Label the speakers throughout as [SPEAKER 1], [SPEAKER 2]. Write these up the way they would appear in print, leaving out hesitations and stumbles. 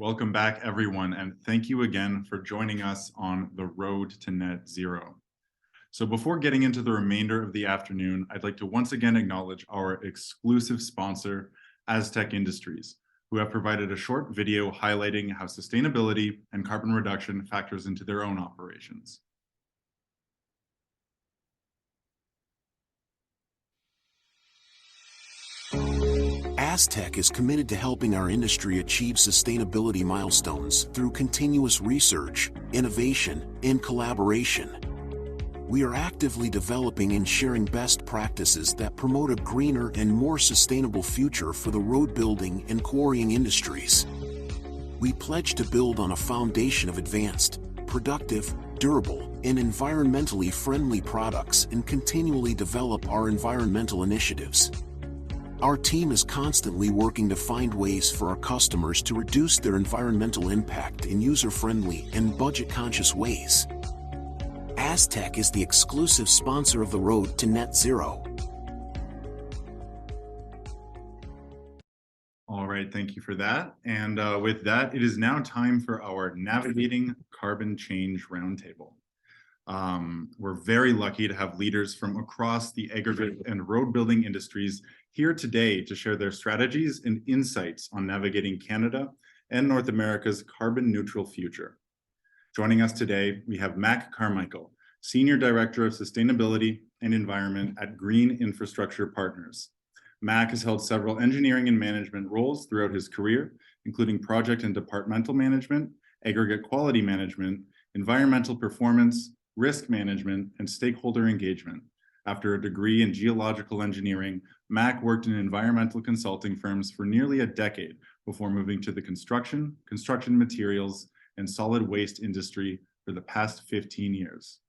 [SPEAKER 1] welcome back everyone, and thank you again for joining us on the road to net zero. So before getting into the remainder of the afternoon, I'd like to once again acknowledge our exclusive sponsor, Aztec Industries, who have provided a short video highlighting how sustainability and carbon reduction factors into their own operations.
[SPEAKER 2] Aztec is committed to helping our industry achieve sustainability milestones through continuous research, innovation, and collaboration. We are actively developing and sharing best practices that promote a greener and more sustainable future for the road building and quarrying industries. We pledge to build on a foundation of advanced, productive, durable, and environmentally friendly products and continually develop our environmental initiatives. Our team is constantly working to find ways for our customers to reduce their environmental impact in user-friendly and budget-conscious ways. Aztec is the exclusive sponsor of the road to net zero.
[SPEAKER 1] All right, thank you for that. And with that, it is now time for our Navigating Carbon Change Roundtable. We're very lucky to have leaders from across the aggregate and road building industries here today to share their strategies and insights on navigating Canada and North America's carbon neutral future. Joining us today, we have Mac Carmichael, Senior Director of Sustainability and Environment at Green Infrastructure Partners. Mac has held several engineering and management roles throughout his career, including project and departmental management, aggregate quality management, environmental performance, risk management, and stakeholder engagement. After a degree in geological engineering, Mac worked in environmental consulting firms for nearly a decade before moving to the construction materials, and solid waste industry for the past 15 years.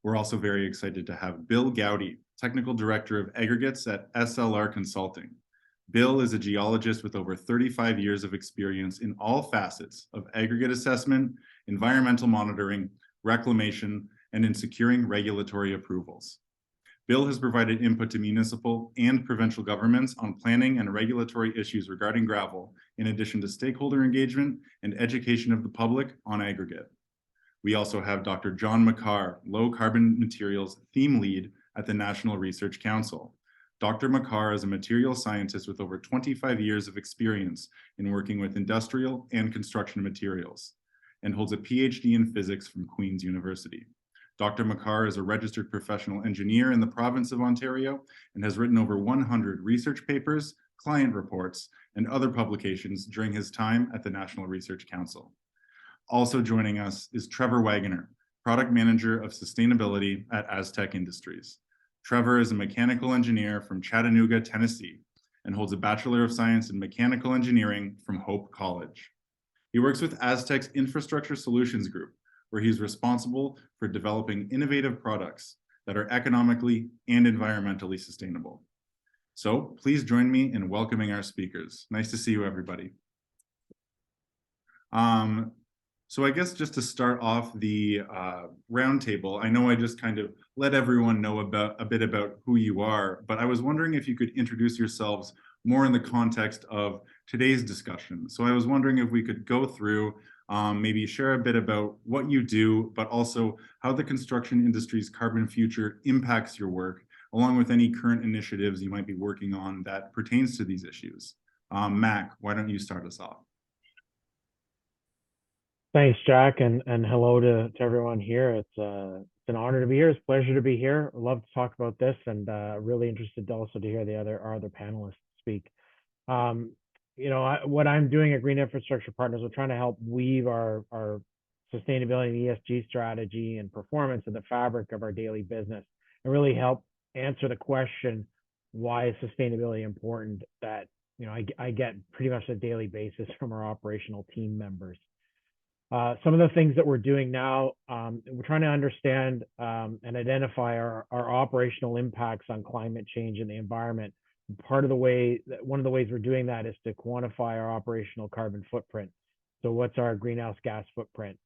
[SPEAKER 1] We're also very excited to have Bill Gowdy, Technical Director of Aggregates at SLR Consulting. Bill is a geologist with over 35 years of experience in all facets of aggregate assessment, environmental monitoring, reclamation, and in securing regulatory approvals. Bill has provided input to municipal and provincial governments on planning and regulatory issues regarding gravel, in addition to stakeholder engagement and education of the public on aggregate. We also have Dr. John McCarr, Low Carbon Materials Theme Lead at the National Research Council. Dr. McCarr is a materials scientist with over 25 years of experience in working with industrial and construction materials, and holds a PhD in physics from Queen's University. Dr. McCarr is a registered professional engineer in the province of Ontario and has written over 100 research papers, client reports, and other publications during his time at the National Research Council. Also joining us is Trevor Wagoner, Product Manager of Sustainability at Aztec Industries. Trevor is a mechanical engineer from Chattanooga, Tennessee, and holds a Bachelor of Science in Mechanical Engineering from Hope College. He works with Aztec's Infrastructure Solutions Group, where he's responsible for developing innovative products that are economically and environmentally sustainable. So please join me in welcoming our speakers. Nice to see you, everybody. So I guess just to start off the roundtable, I know I just kind of let everyone know a bit about who you are, but I was wondering if you could introduce yourselves more in the context of today's discussion. So I was wondering if we could go through, maybe share a bit about what you do, but also how the construction industry's carbon future impacts your work, along with any current initiatives you might be working on that pertains to these issues. Mac, why don't you start us off?
[SPEAKER 3] Thanks, Jack, and hello to everyone here. It's an honor to be here. It's a pleasure to be here. I'd love to talk about this, and really interested also to hear our other panelists speak. What I'm doing at Green Infrastructure Partners, we're trying to help weave our sustainability and ESG strategy and performance in the fabric of our daily business, and really help answer the question, why is sustainability important, that I get pretty much a daily basis from our operational team members. Some of the things that we're doing now, we're trying to understand and identify our operational impacts on climate change and the environment. One of the ways we're doing that is to quantify our operational carbon footprint. So what's our greenhouse gas footprint?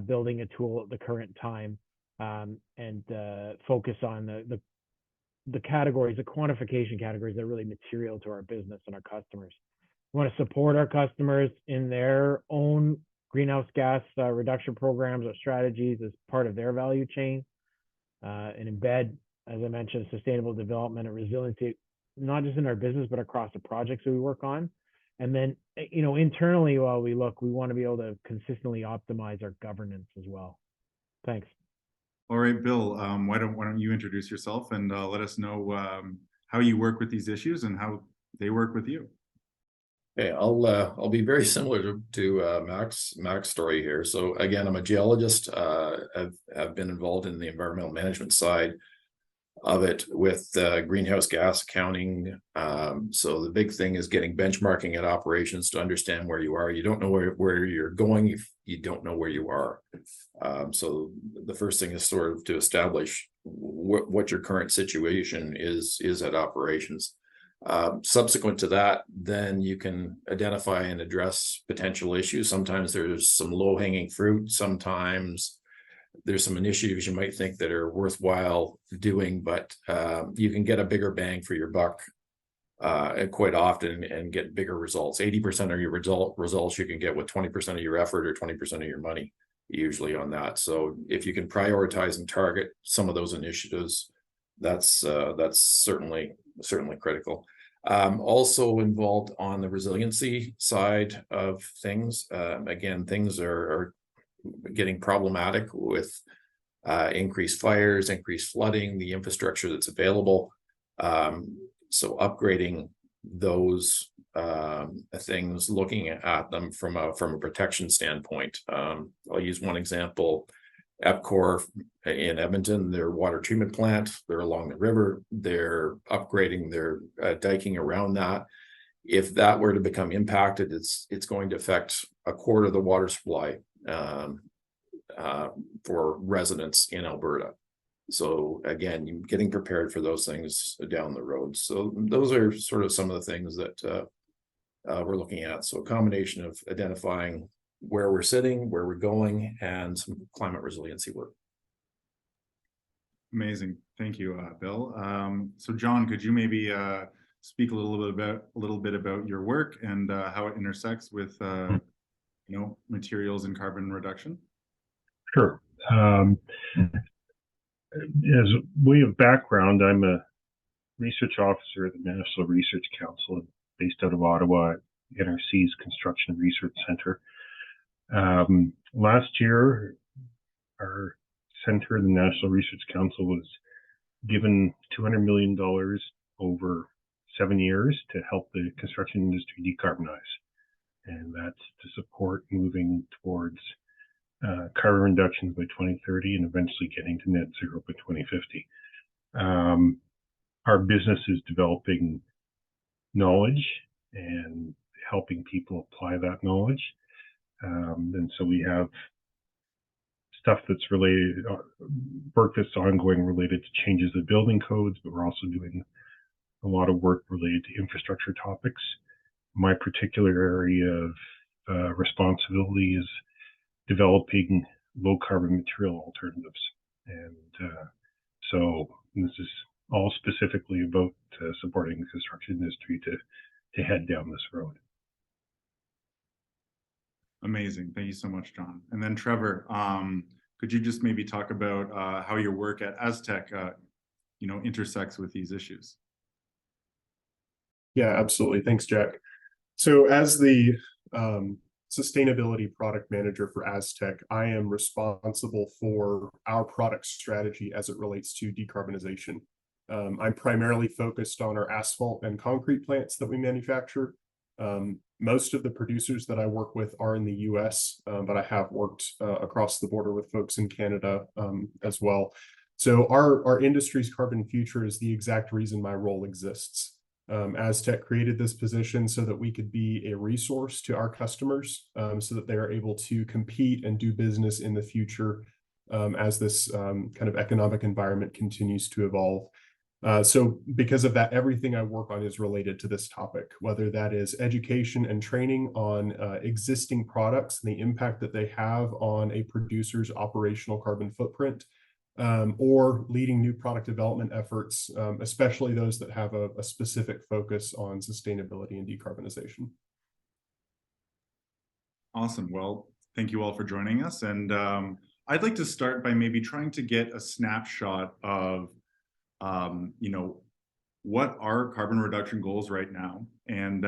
[SPEAKER 3] Building a tool at the current time, and focus on the categories, the quantification categories that are really material to our business and our customers. We want to support our customers in their own greenhouse gas reduction programs or strategies as part of their value chain, and embed, as I mentioned, sustainable development and resiliency, not just in our business, but across the projects that we work on. And then, internally, while we want to be able to consistently optimize our governance as well. Thanks.
[SPEAKER 1] All right, Bill, why don't you introduce yourself and let us know how you work with these issues and how they work with you.
[SPEAKER 4] Okay, I'll be very similar to Mac's story here. So again, I'm a geologist. I've been involved in the environmental management side of it with greenhouse gas accounting. So the big thing is getting benchmarking at operations to understand where you are. You don't know where you're going if you don't know where you are. So the first thing is sort of to establish what your current situation is at operations. Subsequent to that, then you can identify and address potential issues. Sometimes there's some low-hanging fruit. Sometimes there's some initiatives you might think that are worthwhile doing, but you can get a bigger bang for your buck quite often and get bigger results. 80% of your results you can get with 20% of your effort or 20% of your money, usually on that. So if you can prioritize and target some of those initiatives, that's certainly critical. Also involved on the resiliency side of things. Again, things are getting problematic with increased fires, increased flooding, the infrastructure that's available. So upgrading those things, looking at them from a protection standpoint. I'll use one example. EPCOR in Edmonton, their water treatment plant, they're along the river, they're upgrading their diking around that. If that were to become impacted, it's going to affect a quarter of the water supply for residents in Alberta. So again, getting prepared for those things down the road. So those are sort of some of the things that we're looking at. So a combination of identifying where we're sitting, where we're going, and some climate resiliency work.
[SPEAKER 1] Amazing, thank you, Bill. So John, could you maybe speak a little bit about your work and how it intersects with materials and carbon reduction?
[SPEAKER 5] Sure. As way of background, I'm a research officer at the National Research Council based out of Ottawa at NRC's Construction Research Center. Last year, our center, the National Research Council, was given $200 million over 7 years to help the construction industry decarbonize. And that's to support moving towards carbon reductions by 2030 and eventually getting to net zero by 2050. Our business is developing knowledge and helping people apply that knowledge. And so we have stuff that's related, work that's ongoing related to changes of building codes, but we're also doing a lot of work related to infrastructure topics. My particular area of responsibility is developing low carbon material alternatives. And so this is all specifically about supporting the construction industry to head down this road.
[SPEAKER 1] Amazing. Thank you so much, John. And then Trevor, could you just maybe talk about how your work at Aztec, intersects with these issues?
[SPEAKER 6] Yeah, absolutely. Thanks, Jack. So as the sustainability product manager for Aztec, I am responsible for our product strategy as it relates to decarbonization. I'm primarily focused on our asphalt and concrete plants that we manufacture. Most of the producers that I work with are in the US, but I have worked across the border with folks in Canada as well. So our industry's carbon future is the exact reason my role exists. Aztec created this position so that we could be a resource to our customers, so that they are able to compete and do business in the future as this kind of economic environment continues to evolve. So because of that, everything I work on is related to this topic, whether that is education and training on existing products and the impact that they have on a producer's operational carbon footprint, or leading new product development efforts, especially those that have a specific focus on sustainability and decarbonization.
[SPEAKER 1] Awesome. Well, thank you all for joining us. And I'd like to start by maybe trying to get a snapshot of, you know, what are carbon reduction goals right now? And,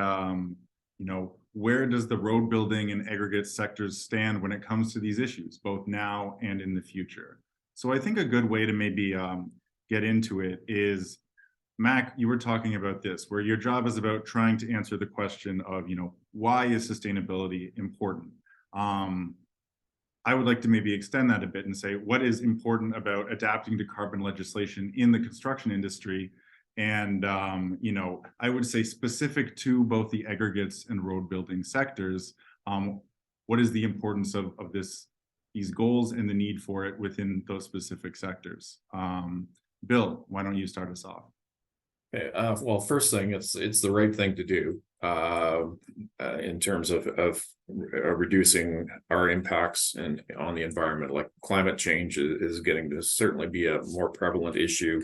[SPEAKER 1] you know, where does the road building and aggregate sectors stand when it comes to these issues, both now and in the future? So I think a good way to maybe get into it is, Mac, you were talking about this, where your job is about trying to answer the question of, you know, why is sustainability important? I would like to maybe extend that a bit and say, what is important about adapting to carbon legislation in the construction industry? And, you know, I would say specific to both the aggregates and road building sectors, what is the importance of these goals and the need for it within those specific sectors? Bill, why don't you start us off?
[SPEAKER 4] Okay, well, first thing, it's the right thing to do in terms of reducing our impacts and on the environment. Like climate change is getting to certainly be a more prevalent issue.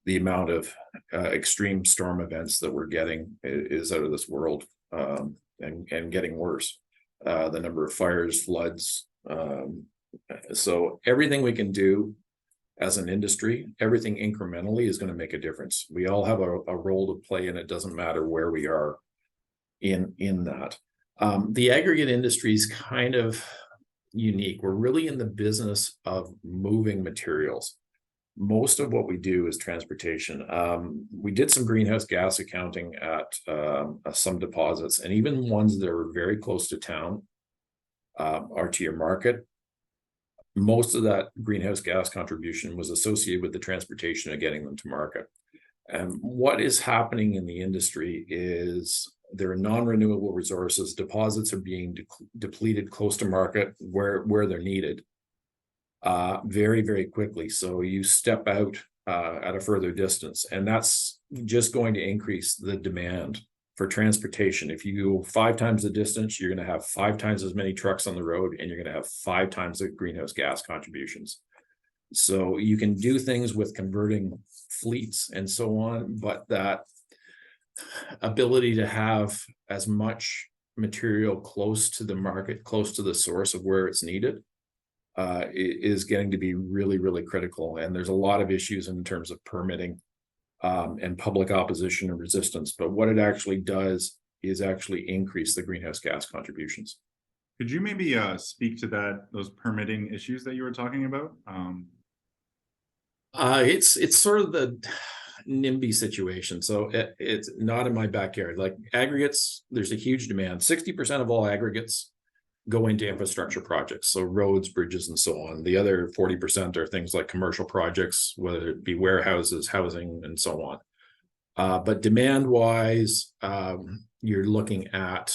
[SPEAKER 4] The amount of extreme storm events that we're getting is out of this world, and getting worse. The number of fires, floods. So everything we can do as an industry, everything incrementally is going to make a difference. We all have a role to play, and it doesn't matter where we are in that. The aggregate industry is kind of unique. We're really in the business of moving materials. Most of what we do is transportation. We did some greenhouse gas accounting at some deposits, and even ones that are very close to town or to your market. Most of that greenhouse gas contribution was associated with the transportation of getting them to market. And what is happening in the industry is there are non-renewable resources. Deposits are being depleted close to market where they're needed very, very quickly. So you step out at a further distance, and that's just going to increase the demand for transportation. If you go 5 times the distance, you're going to have 5 times as many trucks on the road, and you're going to have 5 times the greenhouse gas contributions. So you can do things with converting fleets and so on, but that ability to have as much material close to the market, close to the source of where it's needed, is getting to be really, really critical. And there's a lot of issues in terms of permitting and public opposition and resistance. But what it actually does is actually increase the greenhouse gas contributions.
[SPEAKER 1] Could you maybe speak to those permitting issues that you were talking about?
[SPEAKER 4] It's sort of the NIMBY situation. So it's not in my backyard. Like aggregates, there's a huge demand. 60% of all aggregates go into infrastructure projects, so roads, bridges, and so on. The other 40% are things like commercial projects, whether it be warehouses, housing, and so on. But demand-wise, you're looking at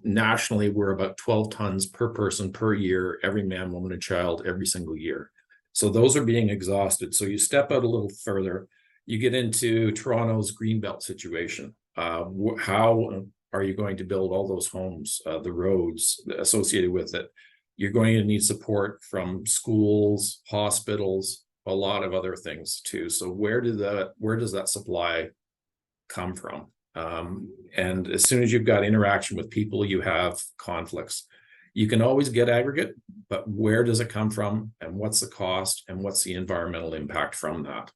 [SPEAKER 4] nationally, we're about 12 tons per person per year, every man, woman, and child, every single year. So those are being exhausted. So you step out a little further, you get into Toronto's Greenbelt situation. How are you going to build all those homes, the roads associated with it? You're going to need support from schools, hospitals, a lot of other things too. So where does that supply come from? And as soon as you've got interaction with people, you have conflicts. You can always get aggregate, but where does it come from, and what's the cost, and what's the environmental impact from that?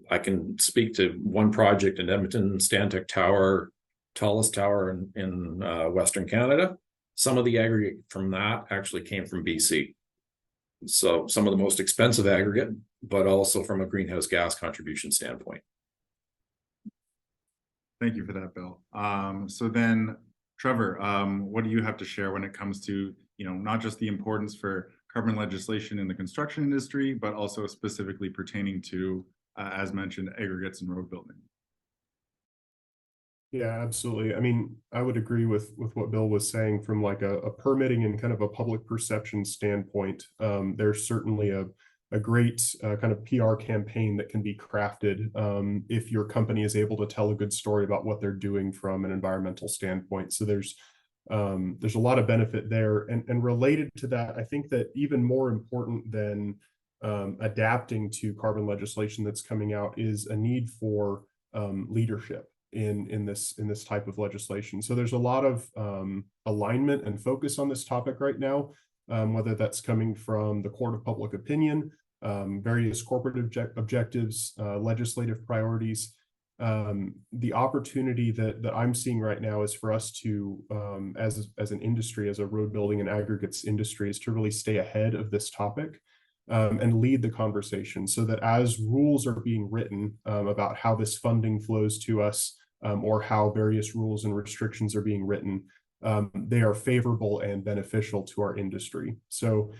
[SPEAKER 4] I can speak to one project in Edmonton, Stantec Tower, tallest tower in Western Canada. Some of the aggregate from that actually came from BC. So some of the most expensive aggregate, but also from a greenhouse gas contribution standpoint.
[SPEAKER 1] Thank you for that, Bill. So then, Trevor, what do you have to share when it comes to, you know, not just the importance for carbon legislation in the construction industry, but also specifically pertaining to, as mentioned, aggregates and road building?
[SPEAKER 6] Yeah, absolutely. I mean, I would agree with what Bill was saying from like a permitting and kind of a public perception standpoint. There's certainly a great kind of PR campaign that can be crafted if your company is able to tell a good story about what they're doing from an environmental standpoint. So there's a lot of benefit there. And related to that, I think that even more important than adapting to carbon legislation that's coming out is a need for leadership in this type of legislation. So there's a lot of alignment and focus on this topic right now, whether that's coming from the court of public opinion, various corporate objectives, legislative priorities. The opportunity that I'm seeing right now is for us to, as an industry, as a road building and aggregates industry, is to really stay ahead of this topic. And lead the conversation so that as rules are being written about how this funding flows to us, or how various rules and restrictions are being written, they are favorable and beneficial to our industry. So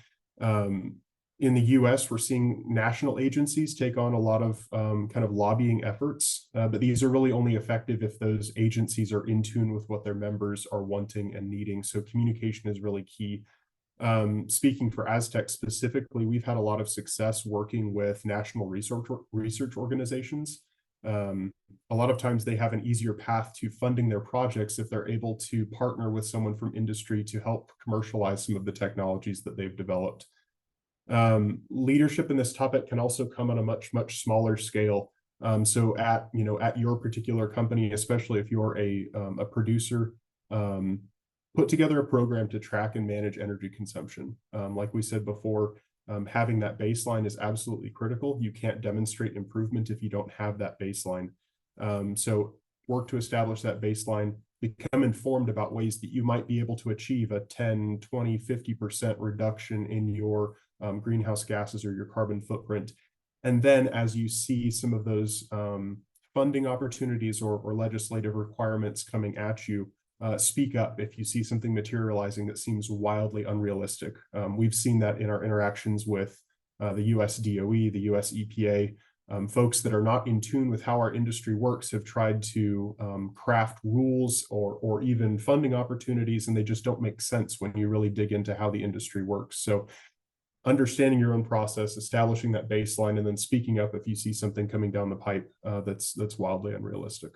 [SPEAKER 6] in the US, we're seeing national agencies take on a lot of kind of lobbying efforts, but these are really only effective if those agencies are in tune with what their members are wanting and needing. So communication is really key. Speaking for Aztec specifically, we've had a lot of success working with national research organizations. A lot of times they have an easier path to funding their projects if they're able to partner with someone from industry to help commercialize some of the technologies that they've developed. Leadership in this topic can also come on a much smaller scale. So at your particular company, especially if you're a producer, put together a program to track and manage energy consumption. Like we said before, having that baseline is absolutely critical. You can't demonstrate improvement if you don't have that baseline. So work to establish that baseline, become informed about ways that you might be able to achieve a 10, 20, 50% reduction in your greenhouse gases or your carbon footprint. And then as you see some of those funding opportunities or legislative requirements coming at you, speak up if you see something materializing that seems wildly unrealistic. We've seen that in our interactions with the US DOE, the US EPA. Folks that are not in tune with how our industry works have tried to craft rules or even funding opportunities, and they just don't make sense when you really dig into how the industry works. So understanding your own process, establishing that baseline, and then speaking up if you see something coming down the pipe that's wildly unrealistic.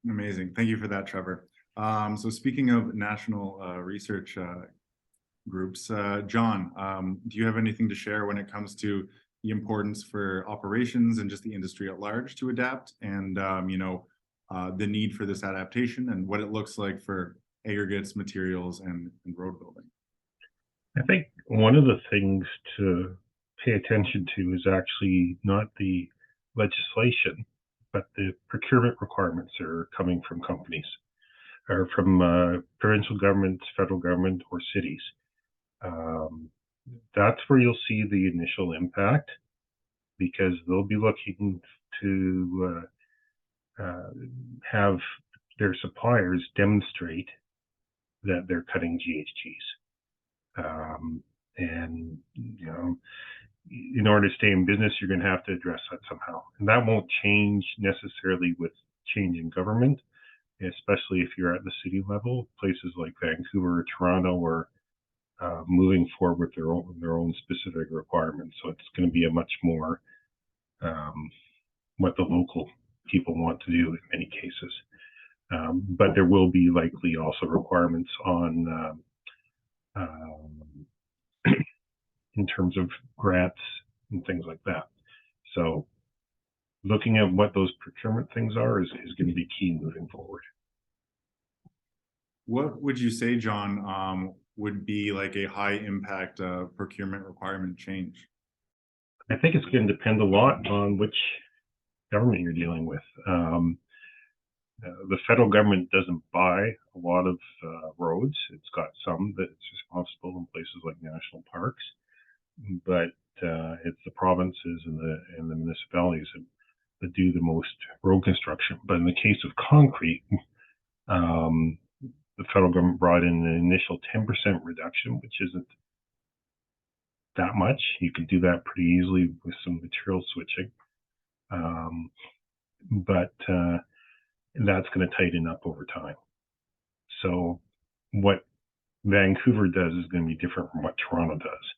[SPEAKER 1] Amazing. Thank you for that, Trevor. So speaking of national research groups, John, do you have anything to share when it comes to the importance for operations and just the industry at large to adapt, and the need for this adaptation and what it looks like for aggregates, materials, and road building?
[SPEAKER 5] I think one of the things to pay attention to is actually not the legislation, but the procurement requirements are coming from companies or from provincial governments, federal government, or cities. That's where you'll see the initial impact, because they'll be looking to have their suppliers demonstrate that they're cutting GHGs. And in order to stay in business, you're going to have to address that somehow. And that won't change necessarily with change in government, especially if you're at the city level. Places like Vancouver or Toronto are moving forward with their own specific requirements. So it's going to be a much more what the local people want to do in many cases. But there will be likely also requirements on in terms of grants and things like that. So looking at what those procurement things are is going to be key moving forward.
[SPEAKER 1] What would you say, John, would be like a high impact procurement requirement change?
[SPEAKER 5] I think it's going to depend a lot on which government you're dealing with. The federal government doesn't buy a lot of roads. It's got some that it's responsible in places like national parks, but it's the provinces and the municipalities that do the most road construction. But in the case of concrete, the federal government brought in an initial 10% reduction, which isn't that much. You can do that pretty easily with some material switching. But that's going to tighten up over time. So what Vancouver does is going to be different from what Toronto does.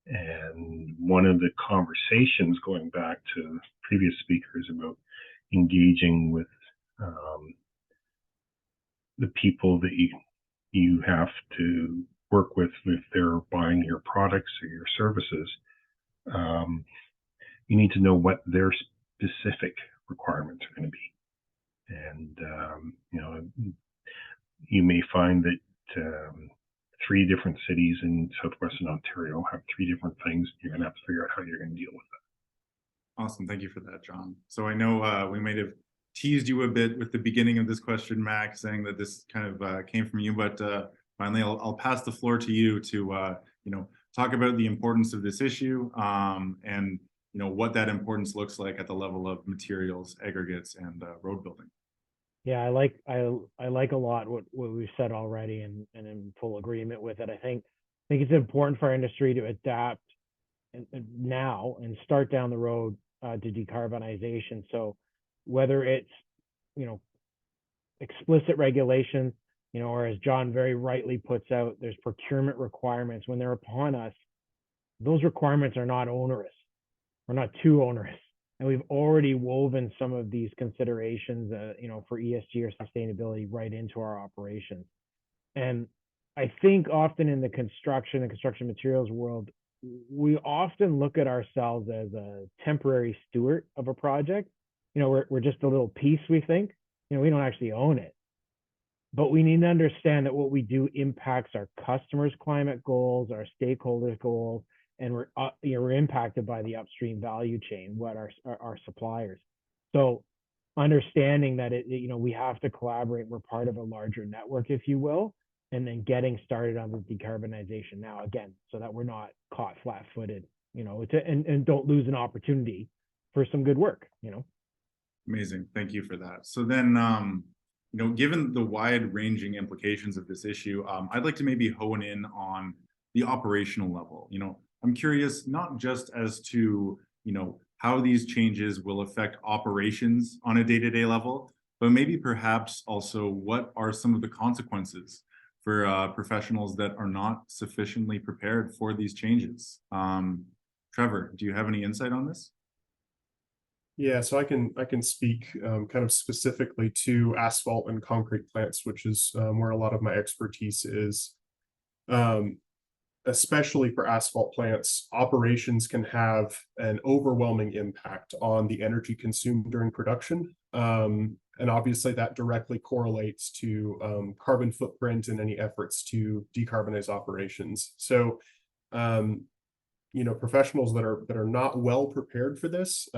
[SPEAKER 5] And one of the conversations, going back to previous speakers about engaging with the people that you have to work with if they're buying your products or your services, you need to know what their specific requirements are going to be. And, you may find that 3 different cities in southwestern Ontario have 3 different things. You're going to have to figure out how you're going to deal with that.
[SPEAKER 1] Awesome. Thank you for that, John. So I know we might have teased you a bit with the beginning of this question, Mac, saying that this kind of came from you, but finally I'll pass the floor to you to talk about the importance of this issue and what that importance looks like at the level of materials, aggregates, and road building.
[SPEAKER 3] Yeah, I like a lot what we've said already, and in full agreement with it. I think it's important for our industry to adapt and now and start down the road to decarbonization. So whether it's explicit regulations, or as John very rightly puts out, there's procurement requirements. When they're upon us, those requirements are not onerous, or not too onerous. And we've already woven some of these considerations, for ESG or sustainability right into our operations. And I think often in the construction and construction materials world, we often look at ourselves as a temporary steward of a project. We're just a little piece, we think. We don't actually own it. But we need to understand that what we do impacts our customers' climate goals, our stakeholders' goals, and we're impacted by the upstream value chain, what our suppliers. So understanding that we have to collaborate, we're part of a larger network, if you will, and then getting started on the decarbonization now, again, so that we're not caught flat-footed, and don't lose an opportunity for some good work.
[SPEAKER 1] Amazing. Thank you for that. So then, given the wide-ranging implications of this issue, I'd like to maybe hone in on the operational level. I'm curious, not just as to, how these changes will affect operations on a day-to-day level, but maybe perhaps also what are some of the consequences for professionals that are not sufficiently prepared for these changes. Trevor, do you have any insight on this?
[SPEAKER 6] Yeah, so I can speak kind of specifically to asphalt and concrete plants, which is where a lot of my expertise is. Especially for asphalt plants, operations can have an overwhelming impact on the energy consumed during production. And obviously that directly correlates to carbon footprint and any efforts to decarbonize operations. So, professionals that are not well prepared for this,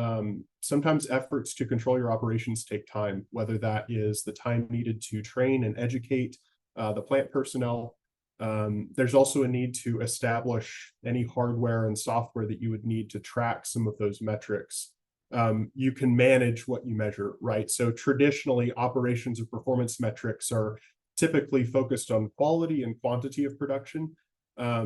[SPEAKER 6] sometimes efforts to control your operations take time, whether that is the time needed to train and educate the plant personnel. There's also a need to establish any hardware and software that you would need to track some of those metrics. You can manage what you measure, right? So traditionally, operations or performance metrics are typically focused on quality and quantity of production.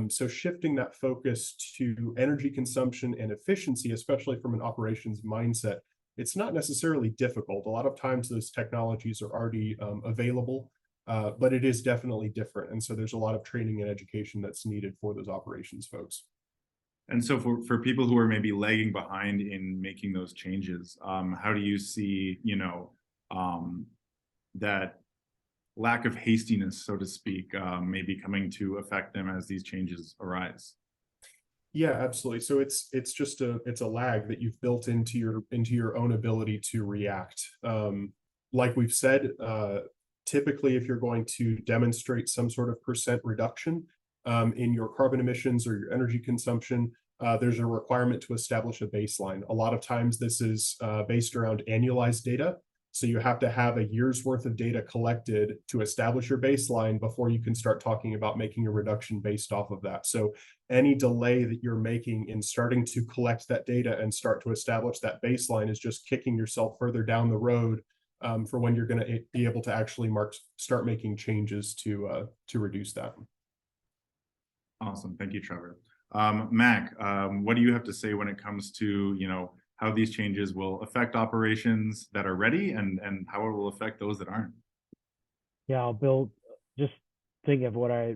[SPEAKER 6] So shifting that focus to energy consumption and efficiency, especially from an operations mindset, it's not necessarily difficult. A lot of times those technologies are already available. But it is definitely different. And so there's a lot of training and education that's needed for those operations folks.
[SPEAKER 1] And so for people who are maybe lagging behind in making those changes, how do you see, that lack of hastiness, so to speak, maybe coming to affect them as these changes arise?
[SPEAKER 6] Yeah, absolutely. So it's just a lag that you've built into your own ability to react. Like we've said, typically, if you're going to demonstrate some sort of percent reduction in your carbon emissions or your energy consumption, there's a requirement to establish a baseline. A lot of times this is based around annualized data. So you have to have a year's worth of data collected to establish your baseline before you can start talking about making a reduction based off of that. So any delay that you're making in starting to collect that data and start to establish that baseline is just kicking yourself further down the road for when you're going to be able to actually start making changes to reduce that.
[SPEAKER 1] Awesome. Thank you, Trevor. Mac, what do you have to say when it comes to, how these changes will affect operations that are ready and how it will affect those that aren't?
[SPEAKER 3] Yeah, I'll build, just think of what I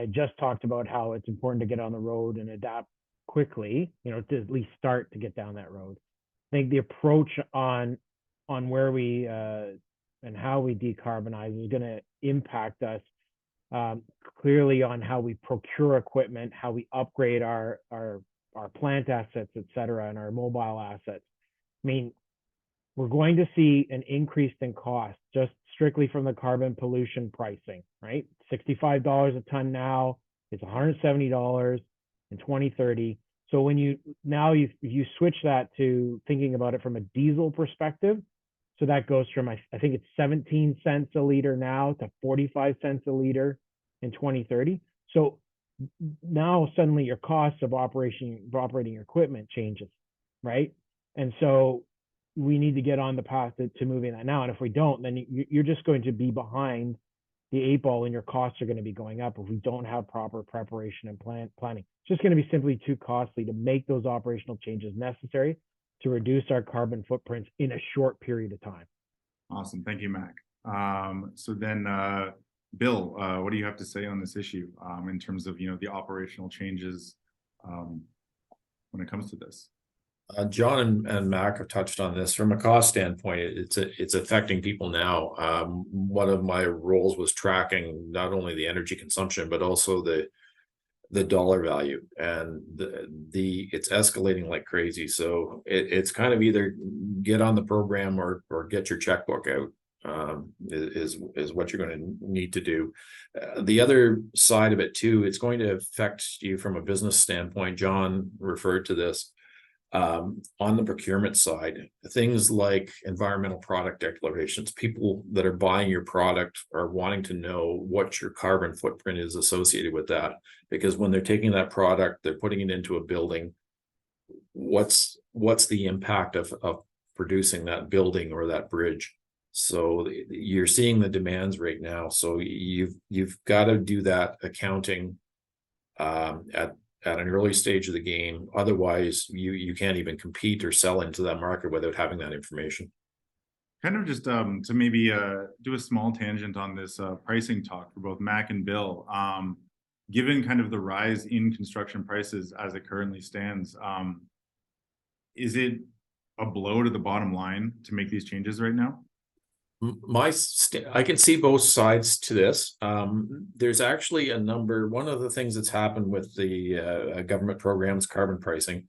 [SPEAKER 3] just talked about, how it's important to get on the road and adapt quickly, to at least start to get down that road. I think the approach on where we and how we decarbonize is going to impact us clearly on how we procure equipment, how we upgrade our plant assets, et cetera, and our mobile assets. I mean, we're going to see an increase in cost just strictly from the carbon pollution pricing, right? $65 a ton now, it's $170 in 2030. So when you switch that to thinking about it from a diesel perspective, so that goes from I think it's 17 cents a liter now to 45 cents a liter in 2030. So now suddenly your cost of operating your equipment changes, right? And so we need to get on the path to moving that now. And if we don't, then you're just going to be behind the 8 ball, and your costs are going to be going up if we don't have proper preparation and planning. It's just going to be simply too costly to make those operational changes necessary to reduce our carbon footprints in a short period of time.
[SPEAKER 1] Awesome. Thank you, Mac. So then, Bill, what do you have to say on this issue in terms of, the operational changes when it comes to this?
[SPEAKER 4] John and Mac have touched on this. From a cost standpoint, it's affecting people now. One of my roles was tracking not only the energy consumption, but also the dollar value, and it's escalating like crazy. So it's kind of either get on the program or get your checkbook out. Is what you're going to need to do. The other side of it too, it's going to affect you from a business standpoint. John referred to this. On the procurement side, things like environmental product declarations, people that are buying your product are wanting to know what your carbon footprint is associated with that, because when they're taking that product, they're putting it into a building. What's the impact of producing that building or that bridge? So you're seeing the demands right now. So you've got to do that accounting at an early stage of the game. Otherwise, you can't even compete or sell into that market without having that information.
[SPEAKER 1] Kind of just to maybe do a small tangent on this pricing talk for both Mac and Bill. Given kind of the rise in construction prices as it currently stands, is it a blow to the bottom line to make these changes right now?
[SPEAKER 4] I can see both sides to this. There's actually one of the things that's happened with the government programs, carbon pricing,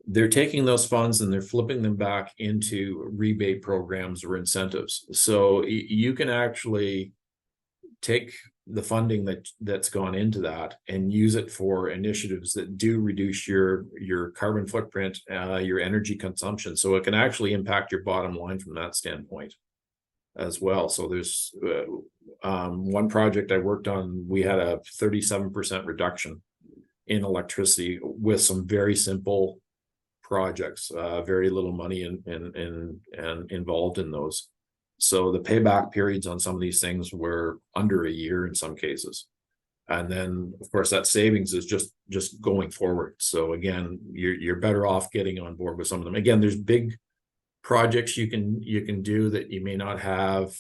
[SPEAKER 4] they're taking those funds and they're flipping them back into rebate programs or incentives. So you can actually take the funding that's gone into that and use it for initiatives that do reduce your carbon footprint, your energy consumption. So it can actually impact your bottom line from that standpoint as well. So there's one project I worked on, we had a 37% reduction in electricity with some very simple projects, very little money and involved in those. So the payback periods on some of these things were under a year in some cases. And then of course that savings is just going forward. So again, you're better off getting on board with some of them. Again, there's big projects you can do that you may not have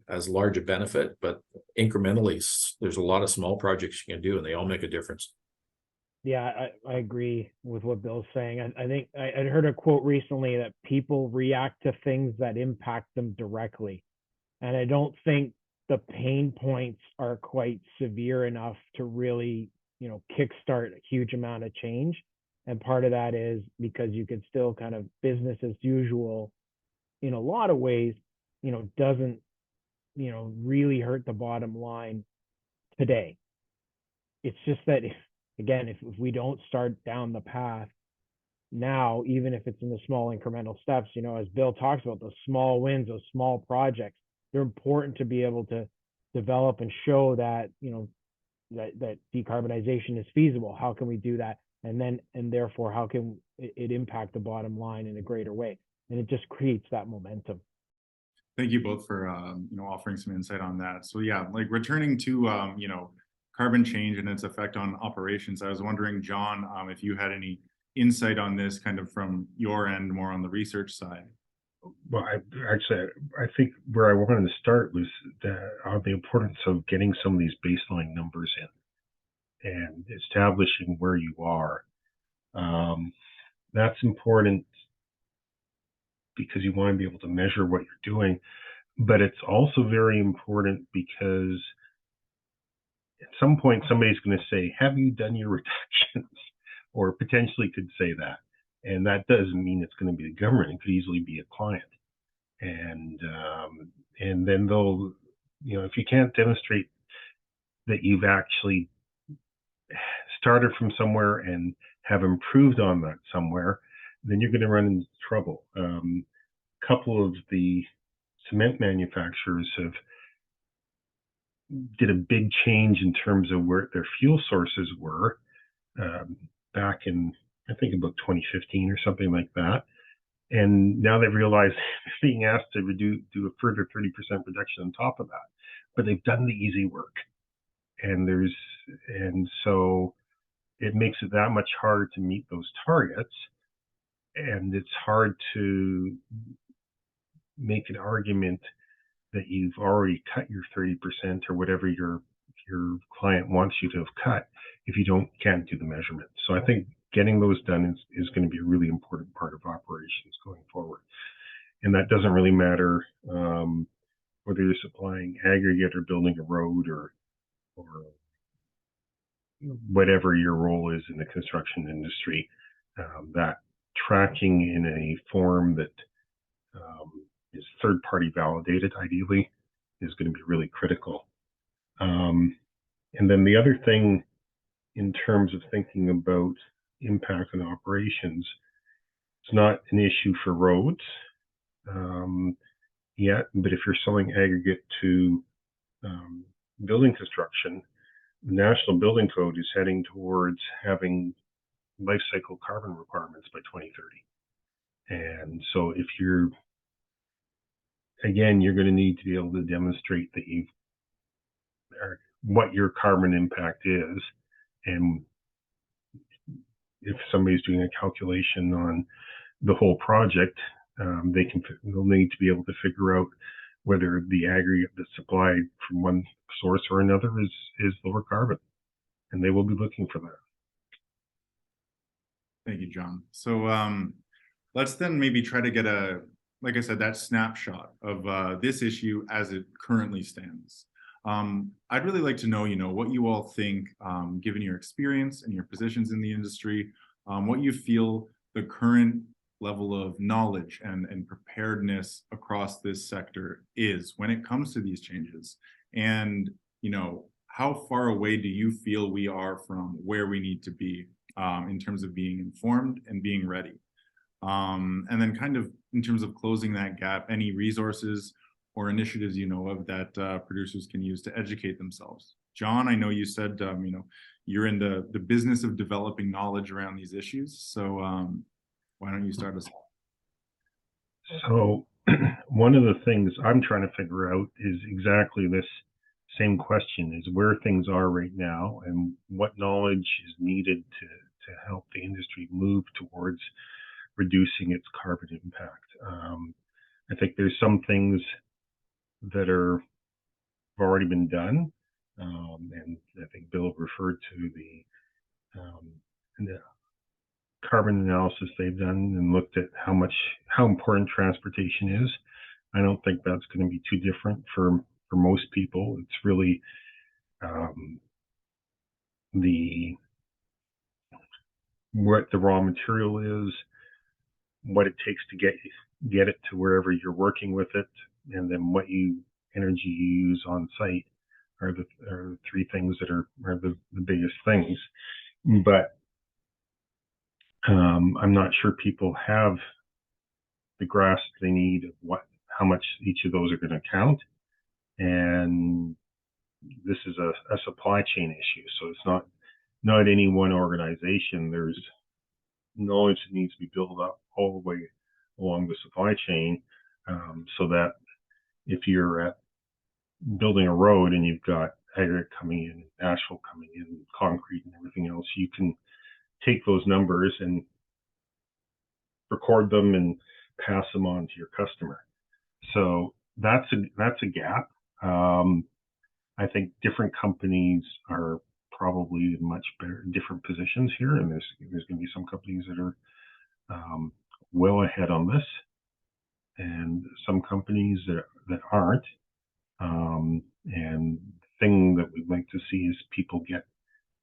[SPEAKER 4] as large a benefit, but incrementally there's a lot of small projects you can do and they all make a difference.
[SPEAKER 3] Yeah, I agree with what Bill's saying. I think I heard a quote recently that people react to things that impact them directly, and I don't think the pain points are quite severe enough to really kickstart a huge amount of change. And part of that is because you could still kind of business as usual in a lot of ways, doesn't, really hurt the bottom line today. It's just that, if we don't start down the path now, even if it's in the small incremental steps, as Bill talks about, those small wins, those small projects, they're important to be able to develop and show that, that decarbonization is feasible. How can we do that? And therefore, how can it impact the bottom line in a greater way? And it just creates that momentum.
[SPEAKER 1] Thank you both for offering some insight on that. So yeah, like returning to carbon change and its effect on operations. I was wondering, John, if you had any insight on this, kind of from your end, more on the research side.
[SPEAKER 5] Well, I think where I wanted to start was the importance of getting some of these baseline numbers in and establishing where you are. That's important because you want to be able to measure what you're doing, but it's also very important because at some point somebody's going to say, have you done your reductions? Or potentially could say that. And that doesn't mean it's going to be the government. It could easily be a client. And then they'll, if you can't demonstrate that you've actually started from somewhere and have improved on that somewhere, then you're going to run into trouble. A couple of the cement manufacturers did a big change in terms of where their fuel sources were back in, I think, about 2015 or something like that. And now they've realized they're being asked to do a further 30% reduction on top of that. But they've done the easy work. And so it makes it that much harder to meet those targets. And it's hard to make an argument that you've already cut your 30% or whatever your client wants you to have cut if you can't do the measurement. So I think getting those done is going to be a really important part of operations going forward. And that doesn't really matter whether you're supplying aggregate or building a road or whatever your role is in the construction industry. That tracking in a form that is third-party validated, ideally, is going to be really critical. And then the other thing, in terms of thinking about impact on operations, it's not an issue for roads yet, but if you're selling aggregate to building construction, the National Building Code is heading towards having life cycle carbon requirements by 2030. And so if you're going to need to be able to demonstrate that what your carbon impact is. And if somebody's doing a calculation on the whole project, they'll need to be able to figure out whether the aggregate that's supplied from one source or another is lower carbon. And they will be looking for that.
[SPEAKER 1] Thank you, John. So let's then maybe try to get like I said, that snapshot of this issue as it currently stands. I'd really like to know, what you all think, given your experience and your positions in the industry, what you feel the current level of knowledge and preparedness across this sector is when it comes to these changes. And, how far away do you feel we are from where we need to be in terms of being informed and being ready? And then kind of in terms of closing that gap, any resources or initiatives of that producers can use to educate themselves. John, I know you said you're in the business of developing knowledge around these issues, so why don't you start us off?
[SPEAKER 5] So one of the things I'm trying to figure out is exactly this same question, is where things are right now and what knowledge is needed to help the industry move towards reducing its carbon impact. I think there's some things that have already been done, and I think Bill referred to the carbon analysis they've done and looked at how important transportation is. I don't think that's going to be too different for most people. It's really what the raw material is, what it takes to get it to wherever you're working with it, and then what energy you use on site are the three things that are the biggest things. But I'm not sure people have the grasp they need of how much each of those are going to count. And this is a supply chain issue, so it's not any one organization. There's knowledge that needs to be built up all the way along the supply chain, so that if you're at building a road and you've got aggregate coming in, asphalt coming in, concrete and everything else, you can take those numbers and record them and pass them on to your customer. So that's a gap. I think different companies are probably in much better different positions here, and there's going to be some companies that are well ahead on this, and some companies that aren't. And the thing that we'd like to see is people get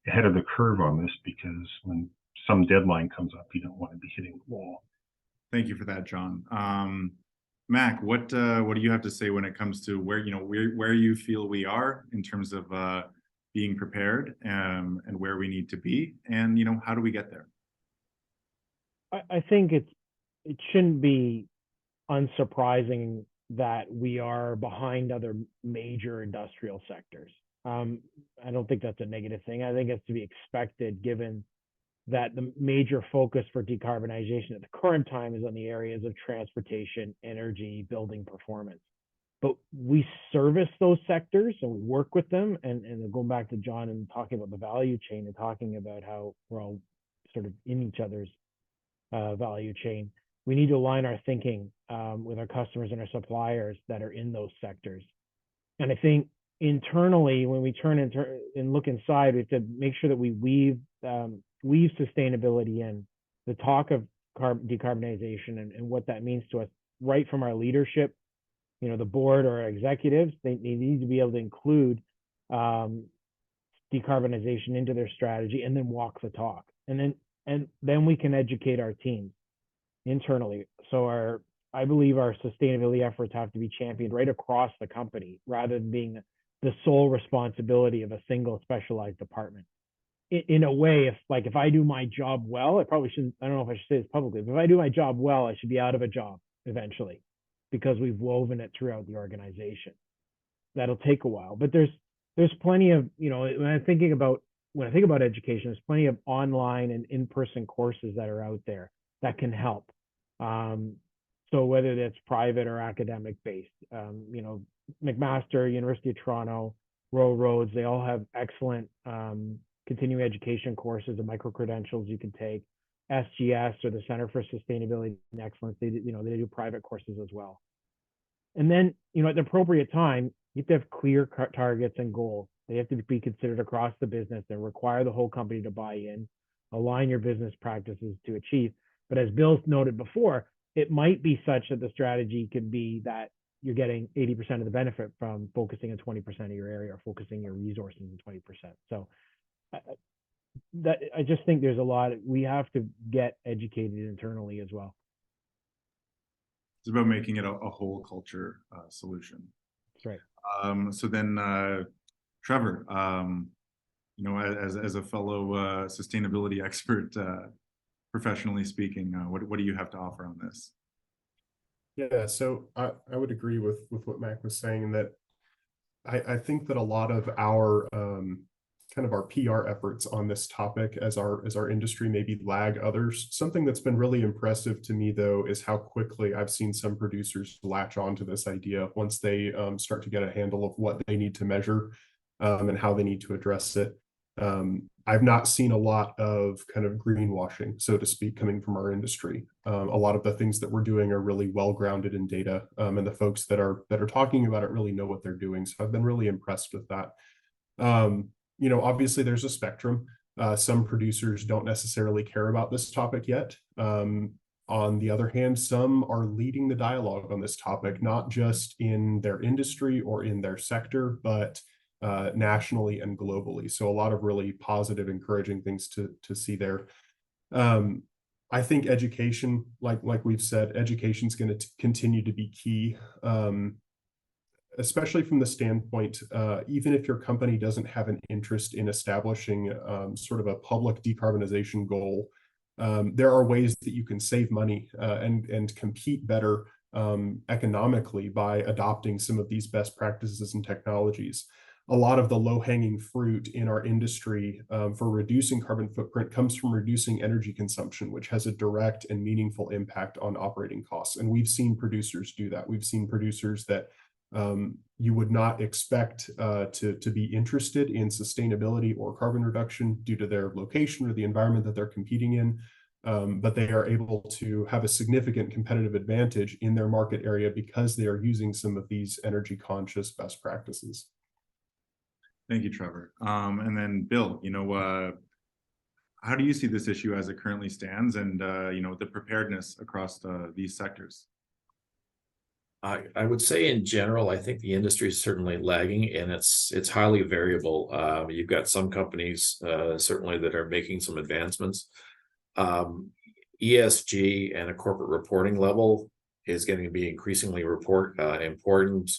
[SPEAKER 5] ahead of the curve on this, because when some deadline comes up, you don't want to be hitting the wall
[SPEAKER 1] Thank you for that, John. Mac, what do you have to say when it comes to where you feel we are in terms of being prepared, and where we need to be, and how do we get there?
[SPEAKER 3] I think it shouldn't be unsurprising that we are behind other major industrial sectors. I don't think that's a negative thing. I think it's to be expected given that the major focus for decarbonization at the current time is on the areas of transportation, energy, building performance. But we service those sectors and we work with them. And going back to John and talking about the value chain and talking about how we're all sort of in each other's value chain, we need to align our thinking with our customers and our suppliers that are in those sectors. And I think internally, when we turn and look inside, we have to make sure that we weave sustainability in the talk of decarbonization and what that means to us right from our leadership, the board or our executives. They need to be able to include decarbonization into their strategy and then walk the talk. And then we can educate our teams internally. So I believe our sustainability efforts have to be championed right across the company rather than being the sole responsibility of a single specialized department. In a way, if I do my job well, I probably shouldn't, I don't know if I should say this publicly, but if I do my job well, I should be out of a job eventually because we've woven it throughout the organization. That'll take a while, but there's plenty of, when I think about education, there's plenty of online and in-person courses that are out there that can help. So whether that's private or academic based, McMaster, University of Toronto, Royal Roads, they all have excellent continuing education courses and micro-credentials you can take. SGS, or the Center for Sustainability and Excellence, they do private courses as well. And then, at the appropriate time, you have to have clear targets and goals. They have to be considered across the business and require the whole company to buy in, align your business practices to achieve. But as Bill noted before, it might be such that the strategy could be that you're getting 80% of the benefit from focusing on 20% of your area or focusing your resources in 20%. So I just think there's a lot, we have to get educated internally as well.
[SPEAKER 1] It's about making it a whole culture solution.
[SPEAKER 3] That's right.
[SPEAKER 1] So then, Trevor, as a fellow sustainability expert, professionally speaking, what do you have to offer on this?
[SPEAKER 6] Yeah, so I would agree with what Mac was saying, that I think that a lot of our kind of our PR efforts on this topic as our industry maybe lag others. Something that's been really impressive to me, though, is how quickly I've seen some producers latch onto this idea once they start to get a handle of what they need to measure and how they need to address it. I've not seen a lot of kind of greenwashing, so to speak, coming from our industry. A lot of the things that we're doing are really well grounded in data, and the folks that are talking about it really know what they're doing. So I've been really impressed with that. Obviously there's a spectrum. Some producers don't necessarily care about this topic yet. On the other hand, some are leading the dialogue on this topic, not just in their industry or in their sector, but nationally and globally. So a lot of really positive, encouraging things to see there. I think education, like we've said, education is going to continue to be key. Especially from the standpoint, even if your company doesn't have an interest in establishing sort of a public decarbonization goal, there are ways that you can save money and compete better economically by adopting some of these best practices and technologies. A lot of the low-hanging fruit in our industry for reducing carbon footprint comes from reducing energy consumption, which has a direct and meaningful impact on operating costs. And we've seen producers do that. We've seen producers that you would not expect to be interested in sustainability or carbon reduction due to their location or the environment that they're competing in, but they are able to have a significant competitive advantage in their market area because they are using some of these energy conscious best practices.
[SPEAKER 1] Thank you, Trevor. And then Bill, how do you see this issue as it currently stands, and the preparedness across these sectors?
[SPEAKER 4] I would say in general, I think the industry is certainly lagging, and it's highly variable. You've got some companies certainly that are making some advancements. ESG and a corporate reporting level is going to be increasingly important.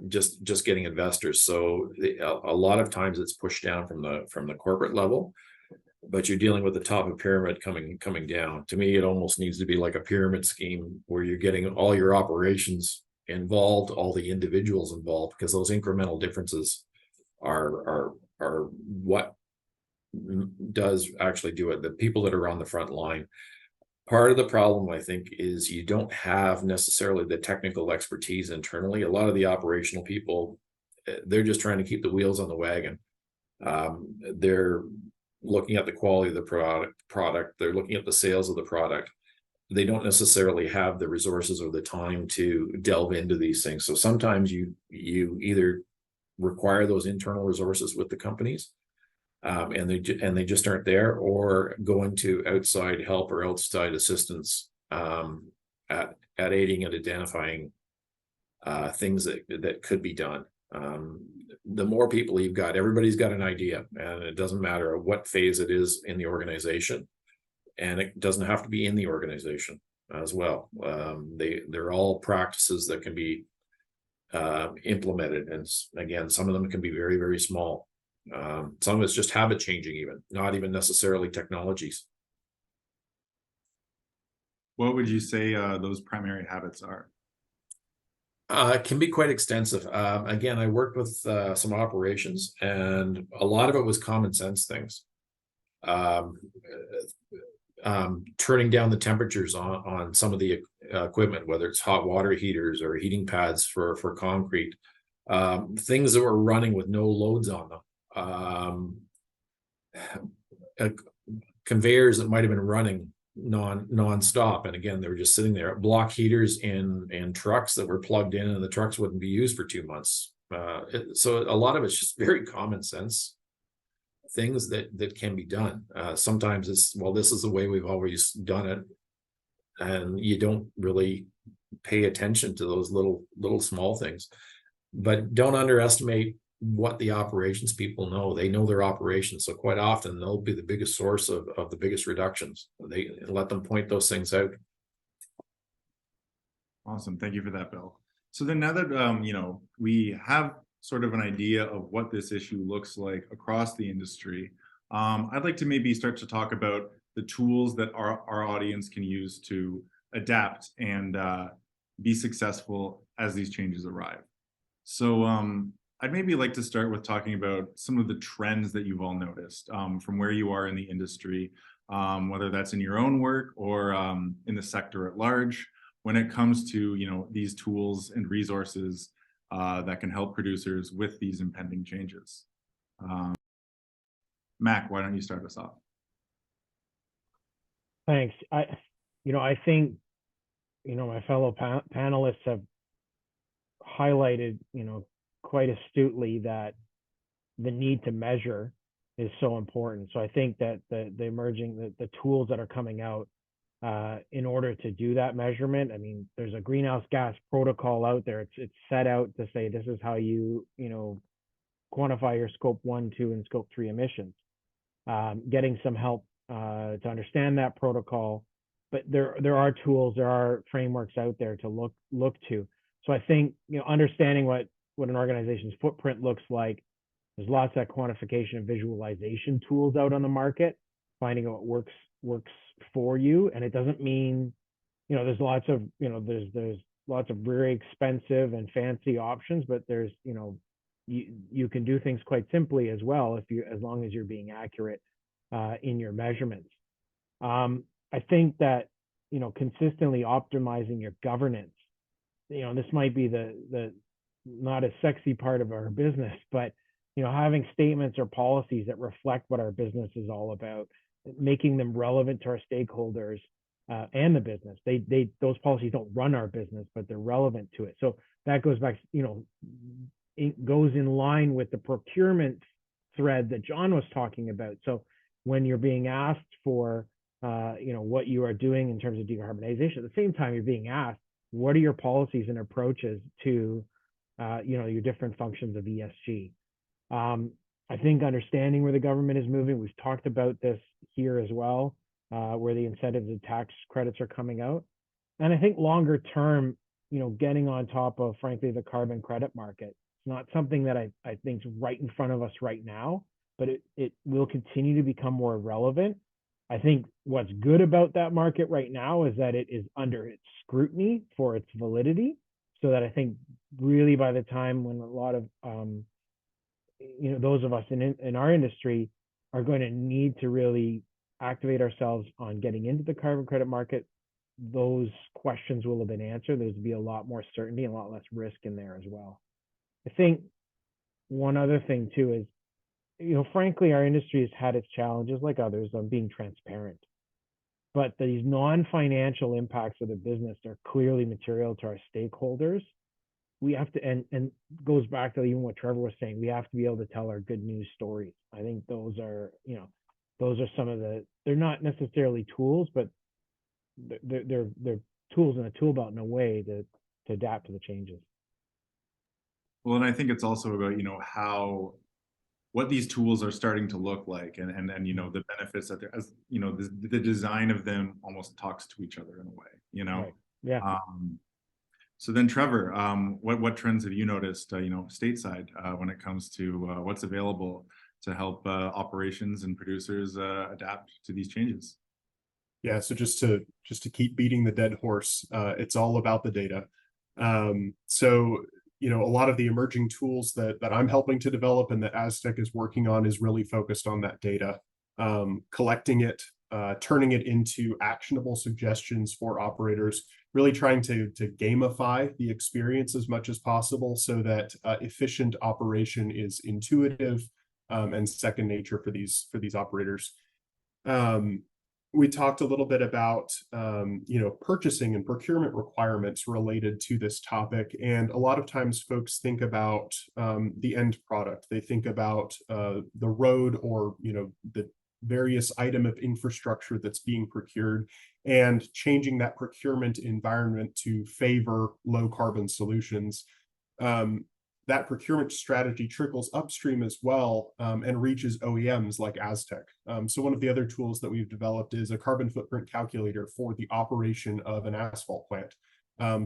[SPEAKER 4] Just getting investors. So a lot of times it's pushed down from the corporate level, but you're dealing with the top of pyramid coming down. To me, it almost needs to be like a pyramid scheme where you're getting all your operations involved, all the individuals involved, because those incremental differences are what does actually do it. The people that are on the front line. Part of the problem, I think, is you don't have necessarily the technical expertise internally. A lot of the operational people, they're just trying to keep the wheels on the wagon. They're looking at the quality of the product. They're looking at the sales of the product. They don't necessarily have the resources or the time to delve into these things. So sometimes you either require those internal resources with the companies, and they just aren't there, or go into outside help or outside assistance at aiding and identifying things that could be done. The more people you've got, everybody's got an idea, and it doesn't matter what phase it is in the organization, and it doesn't have to be in the organization as well. They're all practices that can be implemented, and again, some of them can be very, very small. Some of it's just habit changing, even not even necessarily technologies.
[SPEAKER 1] What would you say those primary habits are?
[SPEAKER 4] It can be quite extensive. Again, I worked with some operations, and a lot of it was common sense things. Turning down the temperatures on some of the equipment, whether it's hot water heaters or heating pads for concrete, things that were running with no loads on them. Conveyors that might have been running non-stop, and again, they were just sitting there. Block heaters in trucks that were plugged in, and the trucks wouldn't be used for 2 months. So a lot of it's just very common sense things that can be done. Sometimes it's, well, this is the way we've always done it, and you don't really pay attention to those little small things. But don't underestimate what the operations people know. They know their operations, so quite often they'll be the biggest source of the biggest reductions. They let them point those things out.
[SPEAKER 1] Awesome, thank you for that, Bill. So then, now that we have sort of an idea of what this issue looks like across the industry, I'd like to maybe start to talk about the tools that our audience can use to adapt and be successful as these changes arrive. So I'd maybe like to start with talking about some of the trends that you've all noticed from where you are in the industry, whether that's in your own work or in the sector at large, when it comes to these tools and resources that can help producers with these impending changes. Mac, why don't you start us off?
[SPEAKER 3] Thanks. I think my fellow panelists have highlighted quite astutely that the need to measure is so important. So I think that the emerging the tools that are coming out in order to do that measurement, I mean, there's a greenhouse gas protocol out there. It's set out to say this is how you quantify your scope 1, 2, and scope 3 emissions. Getting some help to understand that protocol, but there are tools, there are frameworks out there to look to. So I think understanding what an organization's footprint looks like. There's lots of quantification and visualization tools out on the market, finding out what works for you. And it doesn't mean, there's lots of, there's lots of very expensive and fancy options, but there's, you can do things quite simply as well as long as you're being accurate in your measurements. I think that, consistently optimizing your governance, this might be the not a sexy part of our business, but having statements or policies that reflect what our business is all about, making them relevant to our stakeholders and the business. Those policies don't run our business, but they're relevant to it. So that goes back, it goes in line with the procurement thread that John was talking about. So when you're being asked for what you are doing in terms of decarbonization, at the same time you're being asked, what are your policies and approaches to your different functions of ESG? I think understanding where the government is moving, we've talked about this here as well. where the incentives and tax credits are coming out. And I think longer term, getting on top of, frankly, the carbon credit market. It's not something that I think is right in front of us right now, but it will continue to become more relevant. I think what's good about that market right now is that it is under its scrutiny for its validity. So that I think really by the time when a lot of, those of us in our industry are going to need to really activate ourselves on getting into the carbon credit market, those questions will have been answered. There's be a lot more certainty and a lot less risk in there as well. I think one other thing too is, frankly, our industry has had its challenges like others on being transparent. But these non-financial impacts of the business are clearly material to our stakeholders. We have to, and goes back to even what Trevor was saying, we have to be able to tell our good news stories. I think those are some of they're not necessarily tools, but they're tools in a tool belt in a way to adapt to the changes.
[SPEAKER 1] Well, and I think it's also about, what these tools are starting to look like, and the benefits that they're, as the design of them almost talks to each other in a way,
[SPEAKER 3] Right. Yeah.
[SPEAKER 1] So then, Trevor, what trends have you noticed, stateside, when it comes to what's available to help operations and producers adapt to these changes?
[SPEAKER 6] Yeah, so just to keep beating the dead horse, it's all about the data. So a lot of the emerging tools that I'm helping to develop and that Aztec is working on is really focused on that data, collecting it, turning it into actionable suggestions for operators, really trying to gamify the experience as much as possible so that efficient operation is intuitive and second nature for these operators. We talked a little bit about purchasing and procurement requirements related to this topic, and a lot of times folks think about the end product. They think about the road or the various item of infrastructure that's being procured, and changing that procurement environment to favor low carbon solutions. That procurement strategy trickles upstream as well, and reaches OEMs like Aztec. So one of the other tools that we've developed is a carbon footprint calculator for the operation of an asphalt plant,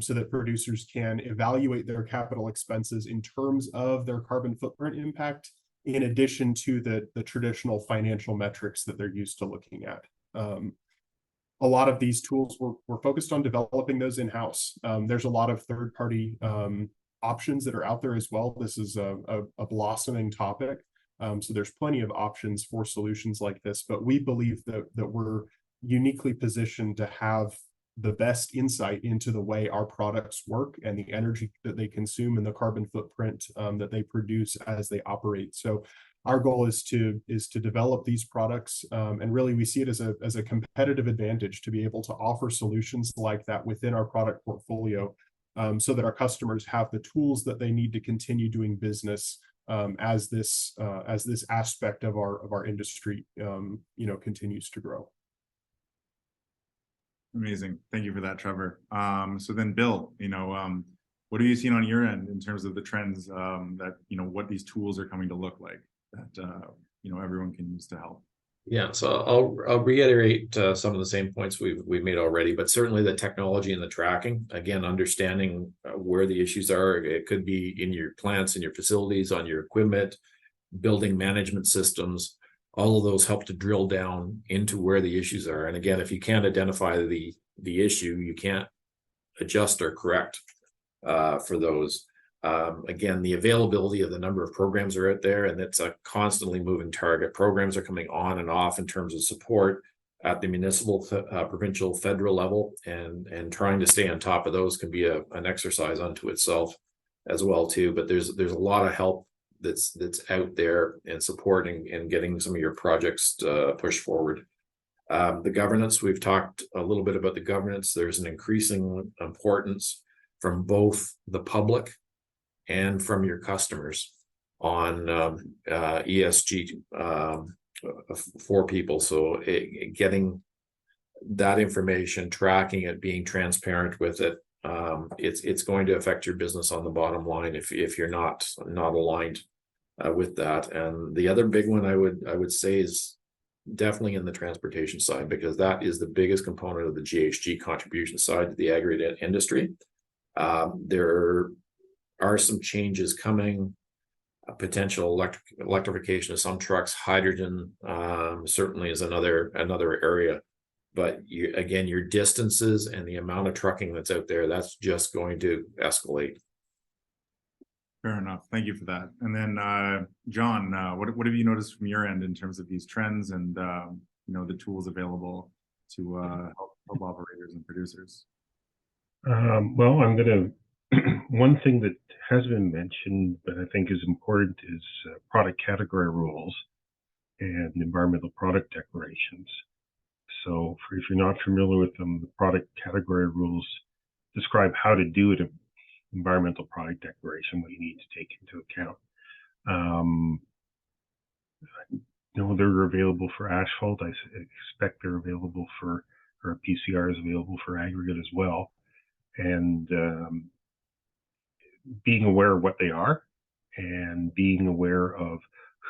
[SPEAKER 6] so that producers can evaluate their capital expenses in terms of their carbon footprint impact, in addition to the traditional financial metrics that they're used to looking at. A lot of these tools, we're focused on developing those in-house. There's a lot of third-party options that are out there as well. This is a blossoming topic. So there's plenty of options for solutions like this, but we believe that we're uniquely positioned to have the best insight into the way our products work and the energy that they consume and the carbon footprint that they produce as they operate. So our goal is to develop these products, and really we see it as a competitive advantage to be able to offer solutions like that within our product portfolio, so that our customers have the tools that they need to continue doing business as this aspect of our industry continues to grow.
[SPEAKER 1] Amazing. Thank you for that, Trevor. So then, Bill, what have you seen on your end in terms of the trends that what these tools are coming to look like that everyone can use to help?
[SPEAKER 4] Yeah, so I'll reiterate some of the same points we've made already, but certainly the technology and the tracking, again, understanding where the issues are. It could be in your plants, in your facilities, on your equipment, building management systems. All of those help to drill down into where the issues are. And again, if you can't identify the issue, you can't adjust or correct for those. Again, the availability of the number of programs are out there, and it's a constantly moving target. Programs are coming on and off in terms of support at the municipal, provincial, federal level, and trying to stay on top of those can be an exercise unto itself as well too. But there's a lot of help that's out there and supporting and getting some of your projects pushed forward. The governance, we've talked a little bit about the governance. There's an increasing importance from both the public and from your customers on ESG for people. So getting that information, tracking it, being transparent with it, it's going to affect your business on the bottom line if you're not aligned with that. And the other big one I would say is definitely in the transportation side, because that is the biggest component of the GHG contribution side to the aggregate industry. There are some changes coming, potential electrification of some trucks, hydrogen certainly is another area. But again, your distances and the amount of trucking that's out there, that's just going to escalate.
[SPEAKER 1] Fair enough. Thank you for that. And then, John, what have you noticed from your end in terms of these trends and the tools available to help operators and producers?
[SPEAKER 5] Well, I'm going to, one thing that has been mentioned, but I think is important, is product category rules and environmental product declarations. So if you're not familiar with them, the product category rules describe how to do an environmental product declaration, what you need to take into account. They're available for asphalt. I expect they're available or PCR is available for aggregate as well. And being aware of what they are and being aware of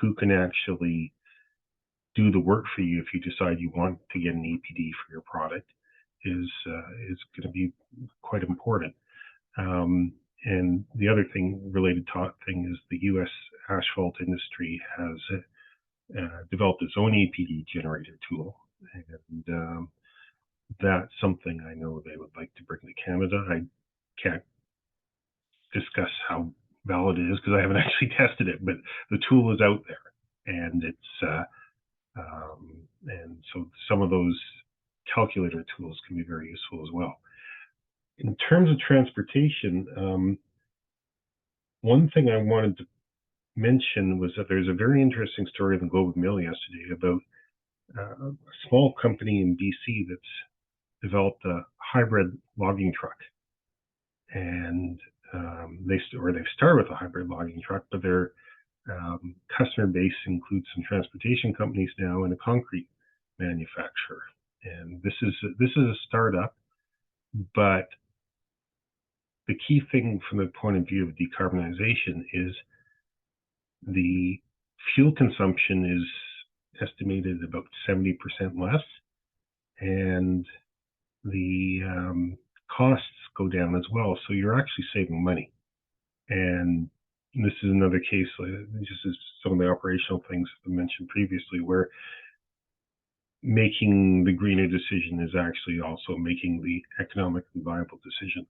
[SPEAKER 5] who can actually do the work for you if you decide you want to get an EPD for your product is going to be quite important. And the other thing related thing is the U.S. asphalt industry has developed its own EPD generator tool, and that's something I know they would like to bring to Canada. I can't discuss how valid it is because I haven't actually tested it, but the tool is out there, and it's and so some of those calculator tools can be very useful as well. In terms of transportation, one thing I wanted to mention was that there's a very interesting story in the Globe and Mail yesterday about a small company in BC that's developed a hybrid logging truck, and they've started with a hybrid logging truck, but their customer base includes some transportation companies now and a concrete manufacturer. And this is a startup, but the key thing from the point of view of decarbonization is the fuel consumption is estimated about 70% less, and the costs go down as well. So you're actually saving money. And this is another case, just as some of the operational things that I mentioned previously, where making the greener decision is actually also making the economically viable decision.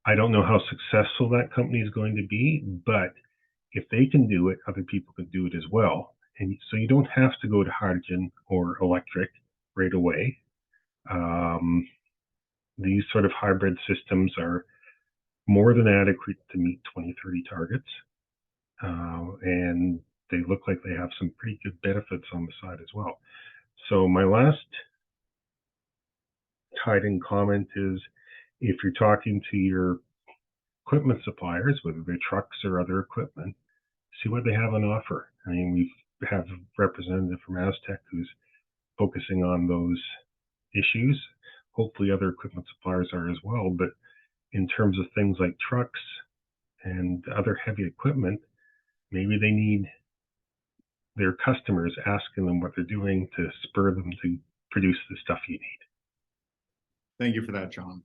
[SPEAKER 5] I don't know how successful that company is going to be, but if they can do it, other people can do it as well. And so you don't have to go to hydrogen or electric right away. These sort of hybrid systems are more than adequate to meet 2030 targets. And they look like they have some pretty good benefits on the side as well. So my last tied-in comment is, if you're talking to your equipment suppliers, whether they're trucks or other equipment, see what they have on offer. I mean, we have a representative from Aztec who's focusing on those issues. Hopefully other equipment suppliers are as well. But in terms of things like trucks and other heavy equipment, maybe they need their customers asking them what they're doing to spur them to produce the stuff you need.
[SPEAKER 1] Thank you for that, John.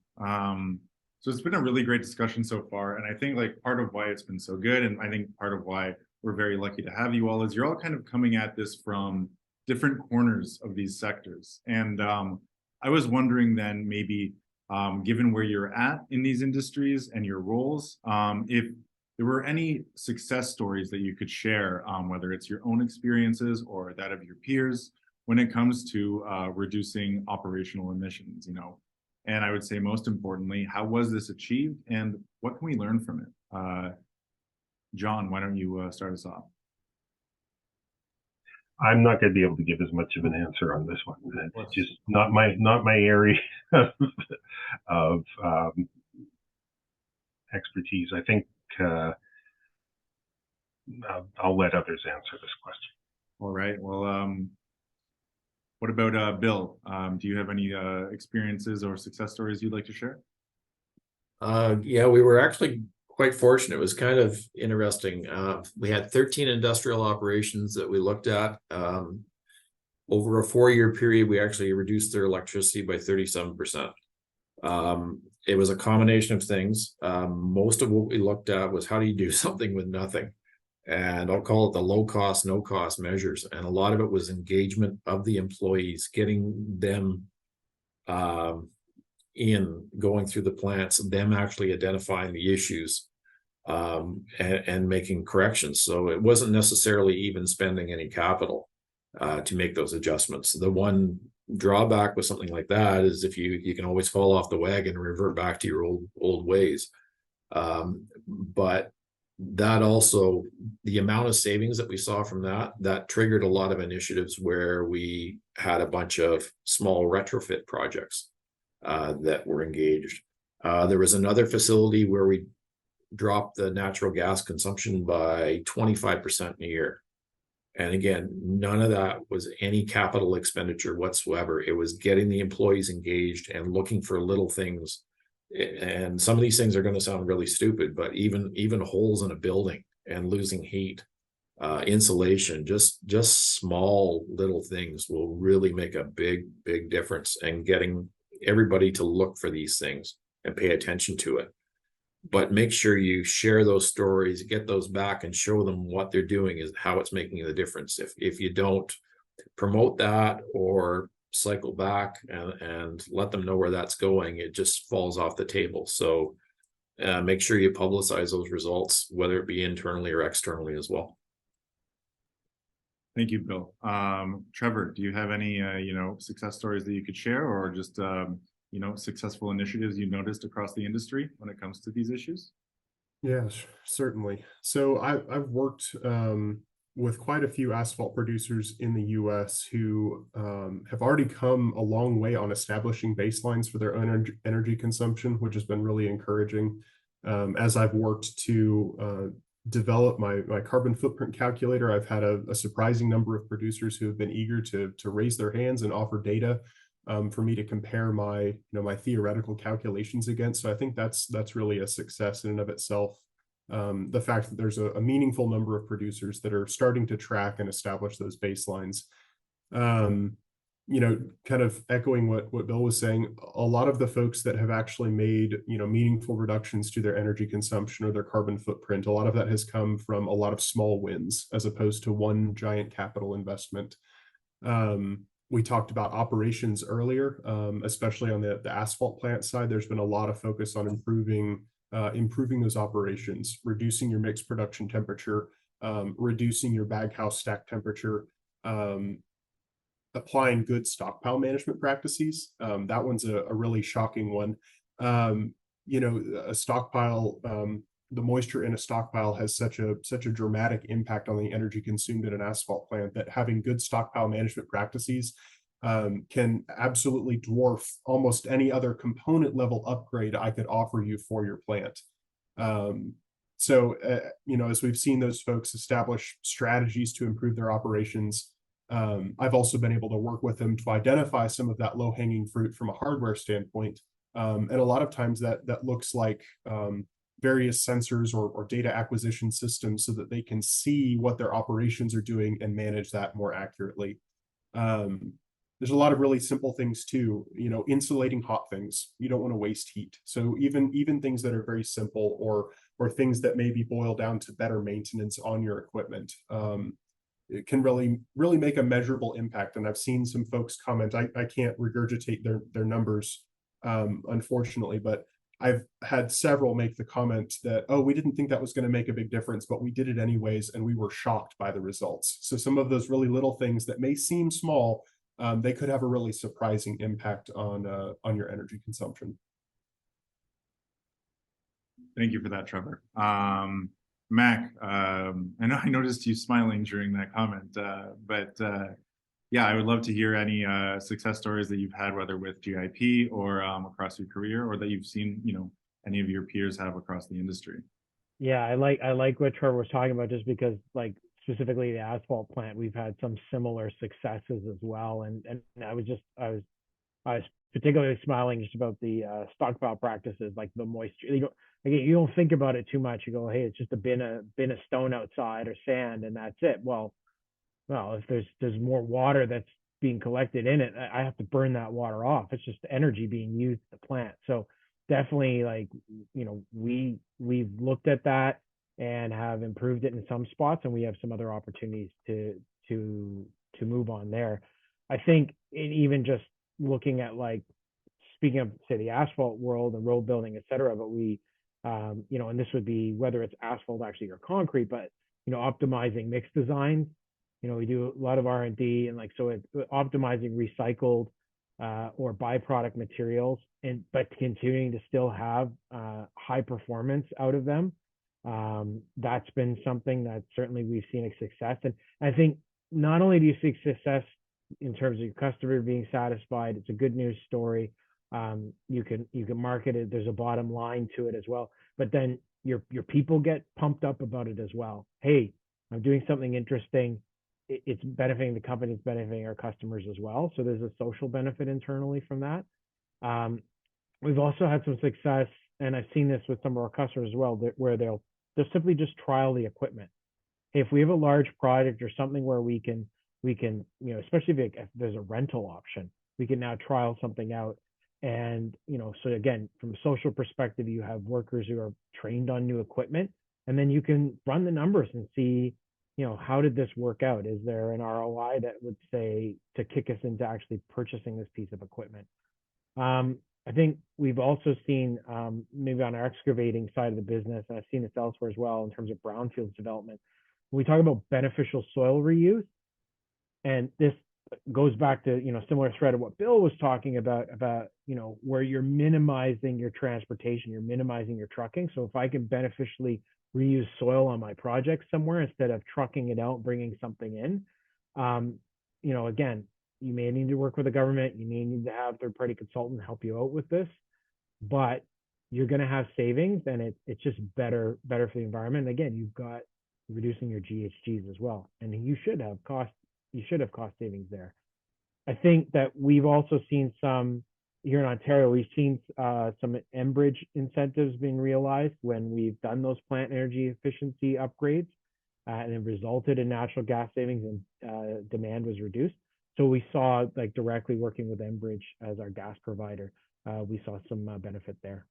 [SPEAKER 1] So it's been a really great discussion so far. And I think like part of why it's been so good, and I think part of why we're very lucky to have you all, is you're all kind of coming at this from different corners of these sectors. And I was wondering then maybe, given where you're at in these industries and your roles, if there were any success stories that you could share, whether it's your own experiences or that of your peers, when it comes to reducing operational emissions, And I would say most importantly, how was this achieved and what can we learn from it? John, why don't you start us off?
[SPEAKER 5] I'm not going to be able to give as much of an answer on this one. It's just not my area of expertise. I think I'll let others answer this question.
[SPEAKER 1] All right. Well, what about Bill? Do you have any experiences or success stories you'd like to share?
[SPEAKER 4] Yeah, we were actually quite fortunate. It was kind of interesting. We had 13 industrial operations that we looked at. Over a 4-year period, we actually reduced their electricity by 37%. It was a combination of things. Most of what we looked at was how do you do something with nothing? And I'll call it the low cost, no cost measures. And a lot of it was engagement of the employees, getting them in going through the plants, them actually identifying the issues and making corrections. So it wasn't necessarily even spending any capital to make those adjustments. The one drawback with something like that is if you can always fall off the wagon and revert back to your old ways. But that also, the amount of savings that we saw from that triggered a lot of initiatives where we had a bunch of small retrofit projects that were engaged. There was another facility where we dropped the natural gas consumption by 25% in a year. And again, none of that was any capital expenditure whatsoever. It was getting the employees engaged and looking for little things. And some of these things are going to sound really stupid, but even holes in a building and losing heat, insulation, just small little things will really make a big difference, and getting everybody to look for these things and pay attention to it. But make sure you share those stories, get those back, and show them what they're doing is how it's making the difference. If you don't promote that or cycle back and let them know where that's going, it just falls off the table. So make sure you publicize those results, whether it be internally or externally as well.
[SPEAKER 1] Thank you, Bill. Trevor, do you have any success stories that you could share, or just successful initiatives you noticed across the industry when it comes to these issues?
[SPEAKER 6] Yes, certainly. So I've worked with quite a few asphalt producers in the US who have already come a long way on establishing baselines for their own energy consumption, which has been really encouraging. As I've worked to develop my carbon footprint calculator, I've had a surprising number of producers who have been eager to raise their hands and offer data for me to compare my theoretical calculations against. So I think that's really a success in and of itself. The fact that there's a meaningful number of producers that are starting to track and establish those baselines. Kind of echoing what Bill was saying, a lot of the folks that have actually made meaningful reductions to their energy consumption or their carbon footprint, a lot of that has come from a lot of small wins as opposed to one giant capital investment. We talked about operations earlier, especially on the asphalt plant side. There's been a lot of focus on improving those operations, reducing your mixed production temperature, reducing your baghouse stack temperature, applying good stockpile management practices. That one's a really shocking one. A stockpile, the moisture in a stockpile has such a dramatic impact on the energy consumed in an asphalt plant that having good stockpile management practices can absolutely dwarf almost any other component level upgrade I could offer you for your plant. As we've seen those folks establish strategies to improve their operations, I've also been able to work with them to identify some of that low-hanging fruit from a hardware standpoint. And a lot of times that looks like various sensors or data acquisition systems so that they can see what their operations are doing and manage that more accurately. There's a lot of really simple things too, insulating hot things. You don't want to waste heat. So even things that are very simple or things that maybe boil down to better maintenance on your equipment, it can really make a measurable impact. And I've seen some folks comment, I can't regurgitate their numbers, unfortunately, but I've had several make the comment that, oh, we didn't think that was going to make a big difference, but we did it anyways, and we were shocked by the results. So some of those really little things that may seem small, they could have a really surprising impact on your energy consumption.
[SPEAKER 1] Thank you for that, Trevor. Mac, I noticed you smiling during that comment, but I would love to hear any success stories that you've had, whether with GIP or across your career, or that you've seen, any of your peers have across the industry.
[SPEAKER 3] Yeah, I like what Trevor was talking about, just because, like, specifically the asphalt plant, we've had some similar successes as well. And I was particularly smiling just about the stockpile practices, like the moisture. You don't think about it too much. You go, hey, it's just a bin of stone outside or sand, and that's it. Well, if there's more water that's being collected in it, I have to burn that water off. It's just energy being used at the plant. So definitely, like, we've looked at that and have improved it in some spots, and we have some other opportunities to move on there. I think even just looking at, like, speaking of, say, the asphalt world and road building, et cetera, but and this would be whether it's asphalt actually or concrete, but optimizing mix designs. We do a lot of R&D, and, like, so it's optimizing recycled or byproduct materials, but continuing to still have high performance out of them. That's been something that certainly we've seen a success. And I think not only do you see success in terms of your customer being satisfied, it's a good news story. You can market it. There's a bottom line to it as well. But then your people get pumped up about it as well. Hey, I'm doing something interesting. It's benefiting the company. It's benefiting our customers as well. So there's a social benefit internally from that. We've also had some success, and I've seen this with some of our customers as well, where they'll simply just trial the equipment. Hey, if we have a large project or something where we can, especially if there's a rental option, we can now trial something out. And, so again, from a social perspective, you have workers who are trained on new equipment, and then you can run the numbers and see, how did this work out? Is there an ROI that would say to kick us into actually purchasing this piece of equipment? I think we've also seen, maybe on our excavating side of the business, and I've seen this elsewhere as well in terms of brownfields development, when we talk about beneficial soil reuse, and this goes back to, similar thread of what Bill was talking about, where you're minimizing your transportation, you're minimizing your trucking. So if I can beneficially reuse soil on my project somewhere instead of trucking it out, bringing something in, again, you may need to work with the government, you may need to have third-party consultant help you out with this, but you're going to have savings, and it's just better for the environment. And again, you've got reducing your GHGs as well, and you should have cost savings there. I think that we've also seen some here in Ontario. We've seen some Enbridge incentives being realized when we've done those plant energy efficiency upgrades, and it resulted in natural gas savings, and demand was reduced. So we saw, like, directly working with Enbridge as our gas provider, we saw some benefit there.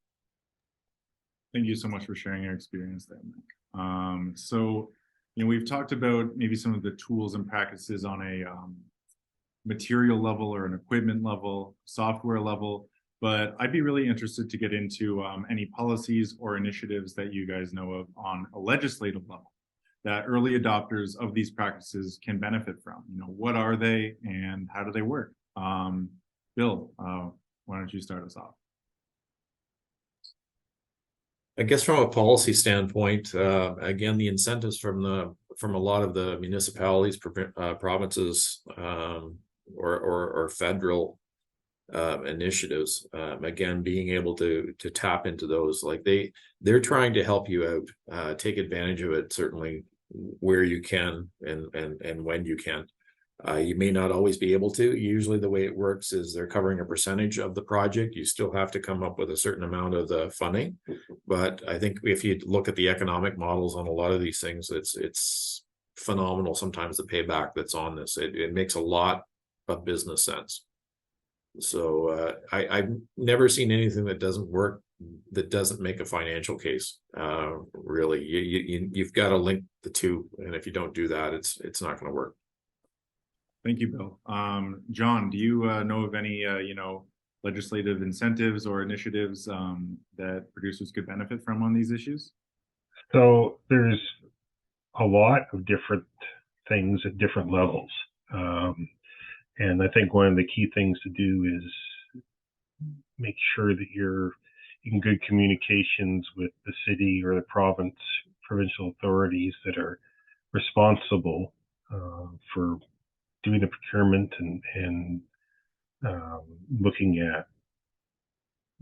[SPEAKER 1] Thank you so much for sharing your experience there, Mike. So, we've talked about maybe some of the tools and practices on a material level or an equipment level, software level, but I'd be really interested to get into any policies or initiatives that you guys know of on a legislative level that early adopters of these practices can benefit from. What are they and how do they work? Bill, why don't you start us off?
[SPEAKER 4] I guess from a policy standpoint, again, the incentives from a lot of the municipalities, provinces, or federal initiatives, again, being able to tap into those, like they're trying to help you out, take advantage of it, certainly where you can and when you can. You may not always be able to. Usually the way it works is they're covering a percentage of the project. You still have to come up with a certain amount of the funding. But I think if you look at the economic models on a lot of these things, it's phenomenal sometimes the payback that's on this. It makes a lot of business sense. So I've never seen anything that doesn't work, that doesn't make a financial case. Really, you've got to link the two, and if you don't do that, it's not going to work.
[SPEAKER 1] Thank you, Bill. John, do you know of any legislative incentives or initiatives that producers could benefit from on these issues?
[SPEAKER 5] So there's a lot of different things at different levels. And I think one of the key things to do is make sure that you're in good communications with the city or the provincial authorities that are responsible for doing the procurement and looking at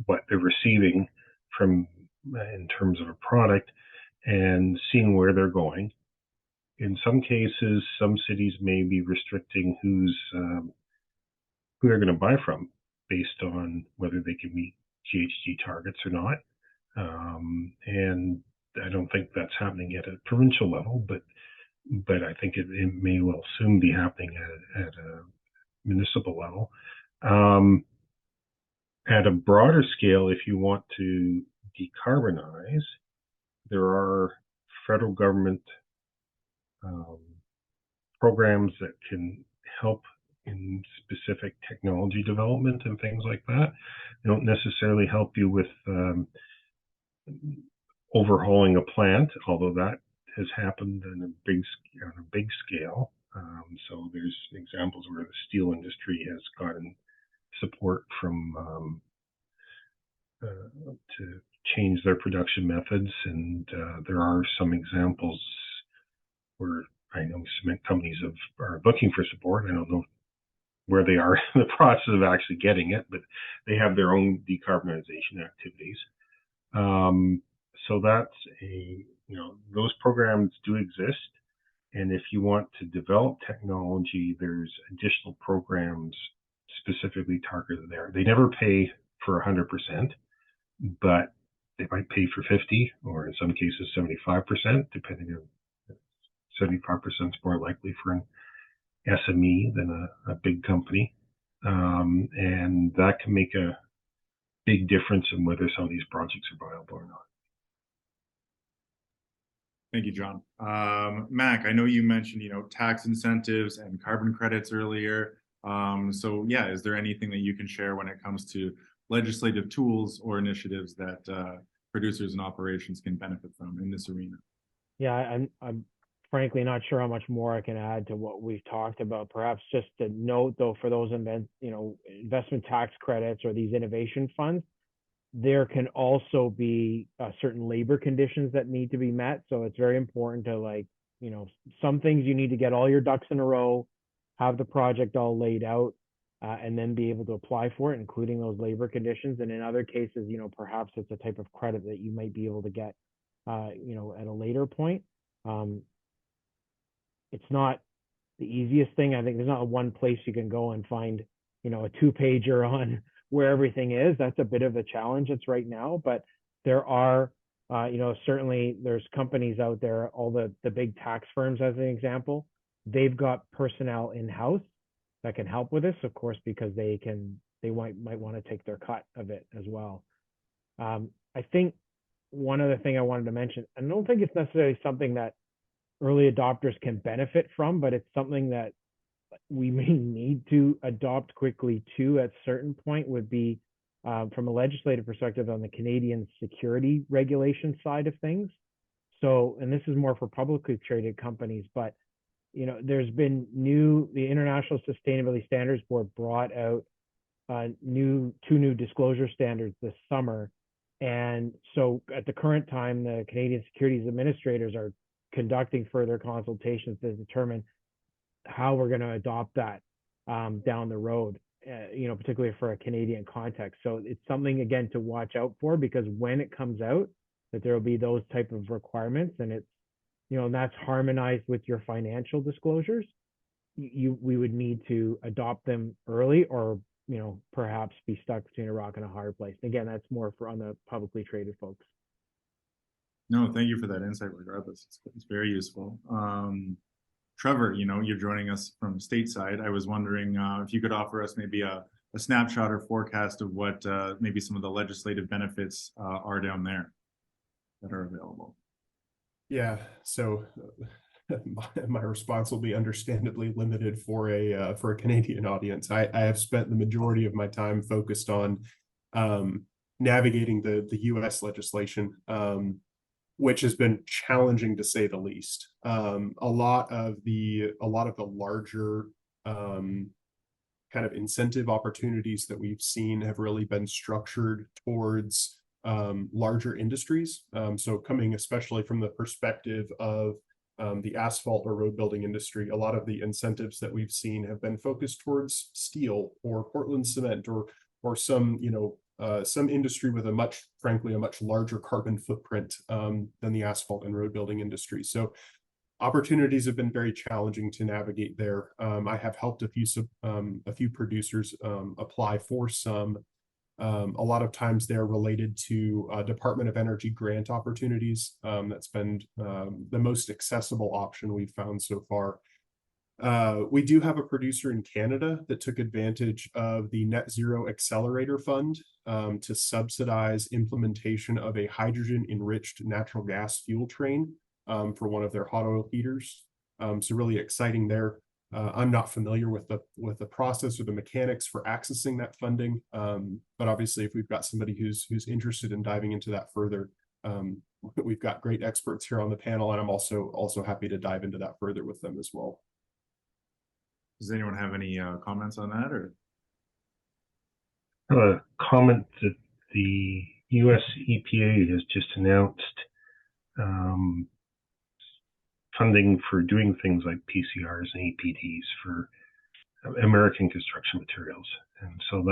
[SPEAKER 5] what they're receiving from in terms of a product and seeing where they're going. In some cases, some cities may be restricting who they're going to buy from based on whether they can meet GHG targets or not. And I don't think that's happening at a provincial level, but I think it may well soon be happening at a municipal level. At a broader scale, if you want to decarbonize, there are federal government programs that can help in specific technology development and things like that. They don't necessarily help you with overhauling a plant, although that has happened on a big scale. So there's examples where the steel industry has gotten support from to change their production methods, and there are some examples where I know cement companies are looking for support. I don't know where they are in the process of actually getting it, but they have their own decarbonization activities. So that's those programs do exist. And if you want to develop technology, there's additional programs specifically targeted there. They never pay for 100%, but they might pay for 50, or in some cases 75%, depending on 75% is more likely for an SME than a big company. And that can make a big difference in whether some of these projects are viable or not.
[SPEAKER 1] Thank you, John. Mac, I know you mentioned, tax incentives and carbon credits earlier. So yeah, is there anything that you can share when it comes to legislative tools or initiatives that producers and operations can benefit from in this arena?
[SPEAKER 3] Yeah, I'm frankly not sure how much more I can add to what we've talked about. Perhaps just a note, though, for those investment tax credits or these innovation funds, there can also be certain labor conditions that need to be met. So it's very important to some things you need to get all your ducks in a row, have the project all laid out, and then be able to apply for it, including those labor conditions. And in other cases, perhaps it's a type of credit that you might be able to get, at a later point. It's not the easiest thing. I think there's not one place you can go and find, a 2-pager on where everything is. That's a bit of a challenge that's right now, but there are, certainly there's companies out there, all the big tax firms, as an example, they've got personnel in-house that can help with this, of course, because they might want to take their cut of it as well. I think one other thing I wanted to mention, I don't think it's necessarily something that early adopters can benefit from, but it's something that we may need to adopt quickly too at a certain point, would be from a legislative perspective on the Canadian security regulation side of things. So, and this is more for publicly traded companies, but there's been the International Sustainability Standards Board brought out two new disclosure standards this summer. And so at the current time, the Canadian Securities Administrators are conducting further consultations to determine how we're going to adopt that down the road, particularly for a Canadian context. So it's something, again, to watch out for, because when it comes out, that there will be those type of requirements, and it's, and that's harmonized with your financial disclosures. We would need to adopt them early, or perhaps be stuck between a rock and a hard place. Again, that's more for on the publicly traded folks.
[SPEAKER 1] No, thank you for that insight. Regardless, it's very useful. Trevor, you're joining us from stateside. I was wondering if you could offer us maybe a snapshot or forecast of what maybe some of the legislative benefits are down there that are available.
[SPEAKER 6] Yeah, so my response will be understandably limited for a Canadian audience. I have spent the majority of my time focused on navigating the U.S. legislation, which has been challenging to say the least. A lot of the larger kind of incentive opportunities that we've seen have really been structured towards larger industries. So coming especially from the perspective of the asphalt or road building industry, a lot of the incentives that we've seen have been focused towards steel or Portland cement or some some industry with frankly a much larger carbon footprint than the asphalt and road building industry. So opportunities have been very challenging to navigate there. I have helped a few producers apply for some. A lot of times they're related to Department of Energy grant opportunities. That's been the most accessible option we've found so far. We do have a producer in Canada that took advantage of the Net Zero Accelerator Fund to subsidize implementation of a hydrogen enriched natural gas fuel train for one of their hot oil heaters. So really exciting there. I'm not familiar with the process or the mechanics for accessing that funding, but obviously, if we've got somebody who's interested in diving into that further, we've got great experts here on the panel, and I'm also happy to dive into that further with them as well.
[SPEAKER 1] Does anyone have any comments on that, or?
[SPEAKER 5] A comment that the US EPA has just announced funding for doing things like PCRs and APDs for American construction materials. And so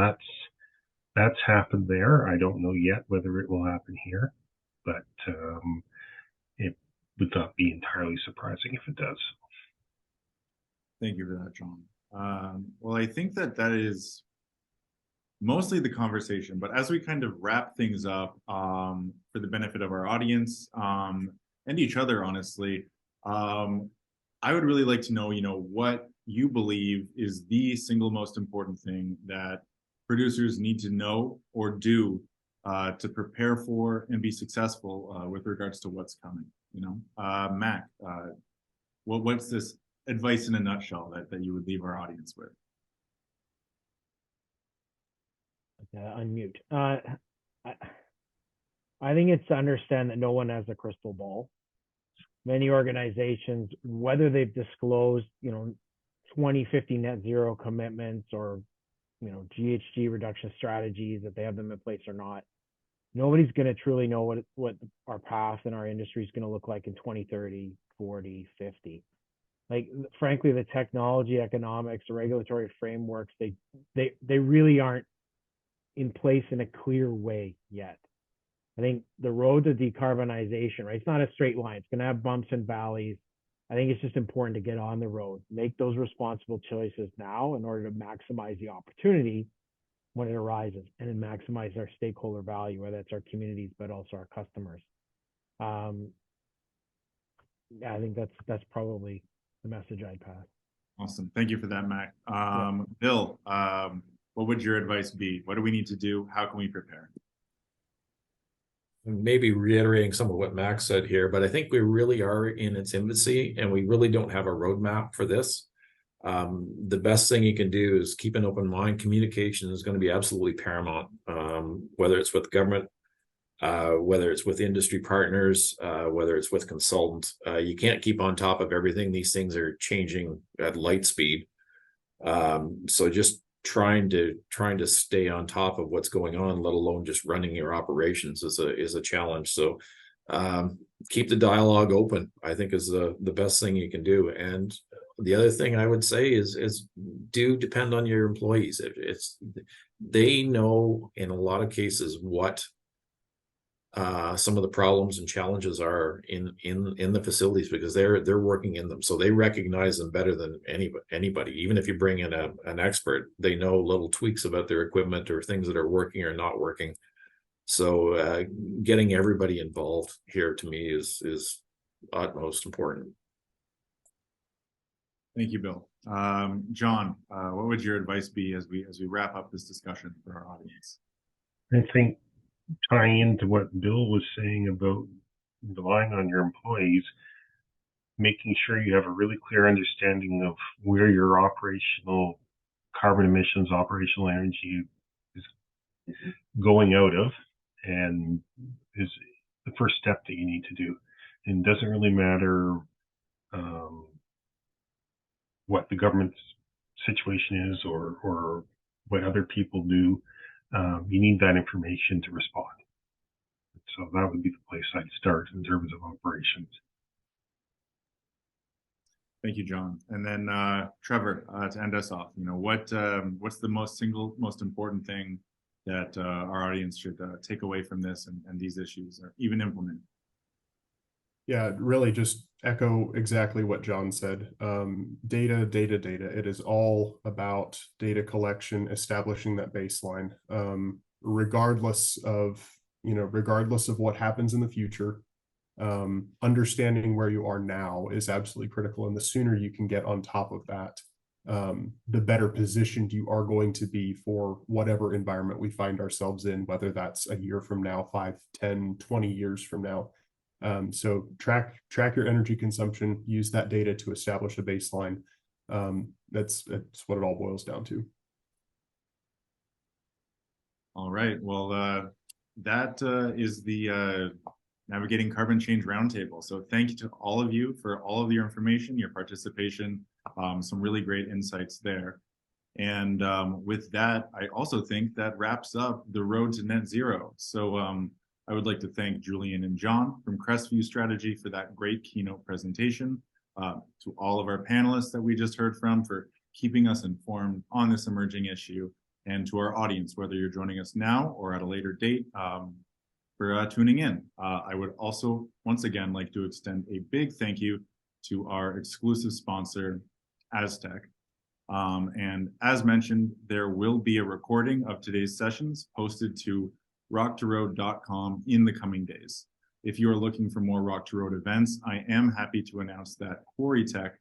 [SPEAKER 5] that's happened there. I don't know yet whether it will happen here, but it would not be entirely surprising if it does.
[SPEAKER 1] Thank you for that, John. Well, I think that is mostly the conversation, but as we kind of wrap things up for the benefit of our audience and each other, honestly, I would really like to know, what you believe is the single most important thing that producers need to know or do to prepare for and be successful with regards to what's coming. Mac, what's this advice in a nutshell that you would leave our audience with?
[SPEAKER 3] Unmute. I think it's to understand that no one has a crystal ball. Many organizations, whether they've disclosed, 2050 net zero commitments or, GHG reduction strategies, that they have them in place or not, nobody's going to truly know what our path and our industry is going to look like in 2030, 40, 50. Like, frankly, the technology, economics, the regulatory frameworks, they really aren't in place in a clear way yet. I think the road to decarbonization, right? It's not a straight line. It's going to have bumps and valleys. I think it's just important to get on the road, make those responsible choices now in order to maximize the opportunity when it arises, and then maximize our stakeholder value, whether it's our communities, but also our customers. I think that's probably the message I'd pass.
[SPEAKER 1] Awesome. Thank you for that, Mac. Bill, what would your advice be? What do we need to do? How can we prepare?
[SPEAKER 4] Maybe reiterating some of what Max said here, but I think we really are in its infancy and we really don't have a roadmap for this. The best thing you can do is keep an open mind. Communication is going to be absolutely paramount, whether it's with government, whether it's with industry partners, whether it's with consultants. You can't keep on top of everything. These things are changing at light speed. So just trying to stay on top of what's going on, let alone just running your operations, is a challenge. So keep the dialogue open, I think, is the best thing you can do. And the other thing I would say is do depend on your employees. They know in a lot of cases what some of the problems and challenges are in the facilities, because they're working in them, so they recognize them better than anybody. Even if you bring in an expert, they know little tweaks about their equipment or things that are working or not working. So getting everybody involved here, to me, is utmost important.
[SPEAKER 1] Thank you, Bill. John, what would your advice be as we wrap up this discussion for our audience?
[SPEAKER 5] I think, tying into what Bill was saying about relying on your employees, making sure you have a really clear understanding of where your operational carbon emissions, operational energy is going out of, and is the first step that you need to do. And it doesn't really matter what the government's situation is or what other people do. You need that information to respond. So that would be the place I'd start in terms of operations.
[SPEAKER 1] Thank you, John. And then Trevor, to end us off, what's the most important thing that our audience should take away from this and these issues, or even implement?
[SPEAKER 6] Yeah, really just echo exactly what John said. Data. It is all about data collection, establishing that baseline. Regardless of what happens in the future, understanding where you are now is absolutely critical. And the sooner you can get on top of that, the better positioned you are going to be for whatever environment we find ourselves in, whether that's a year from now, 5, 10, 20 years from now. So track your energy consumption, use that data to establish a baseline. That's what it all boils down to.
[SPEAKER 1] All right. Well, that is the Navigating Carbon Change Roundtable. So thank you to all of you for all of your information, your participation, some really great insights there. And with that, I also think that wraps up the road to net zero. So I would like to thank Julian and John from Crestview Strategy for that great keynote presentation, to all of our panelists that we just heard from for keeping us informed on this emerging issue, and to our audience, whether you're joining us now or at a later date, for tuning in. I would also, once again, like to extend a big thank you to our exclusive sponsor, Aztec. And as mentioned, there will be a recording of today's sessions posted to rock2road.com in the coming days. If you are looking for more Rock to Road events, I am happy to announce that Quarry Tech,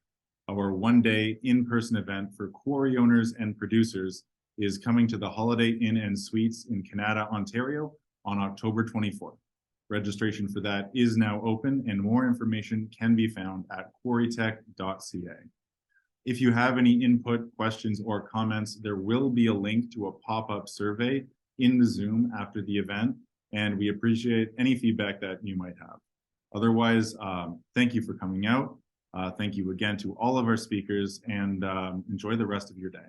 [SPEAKER 1] our one-day in-person event for quarry owners and producers, is coming to the Holiday Inn and Suites in Canada, Ontario on October 24th. Registration for that is now open, and more information can be found at quarrytech.ca. If you have any input, questions, or comments, there will be a link to a pop-up survey in the Zoom after the event, and we appreciate any feedback that you might have. Otherwise, thank you for coming out. Thank you again to all of our speakers, and enjoy the rest of your day.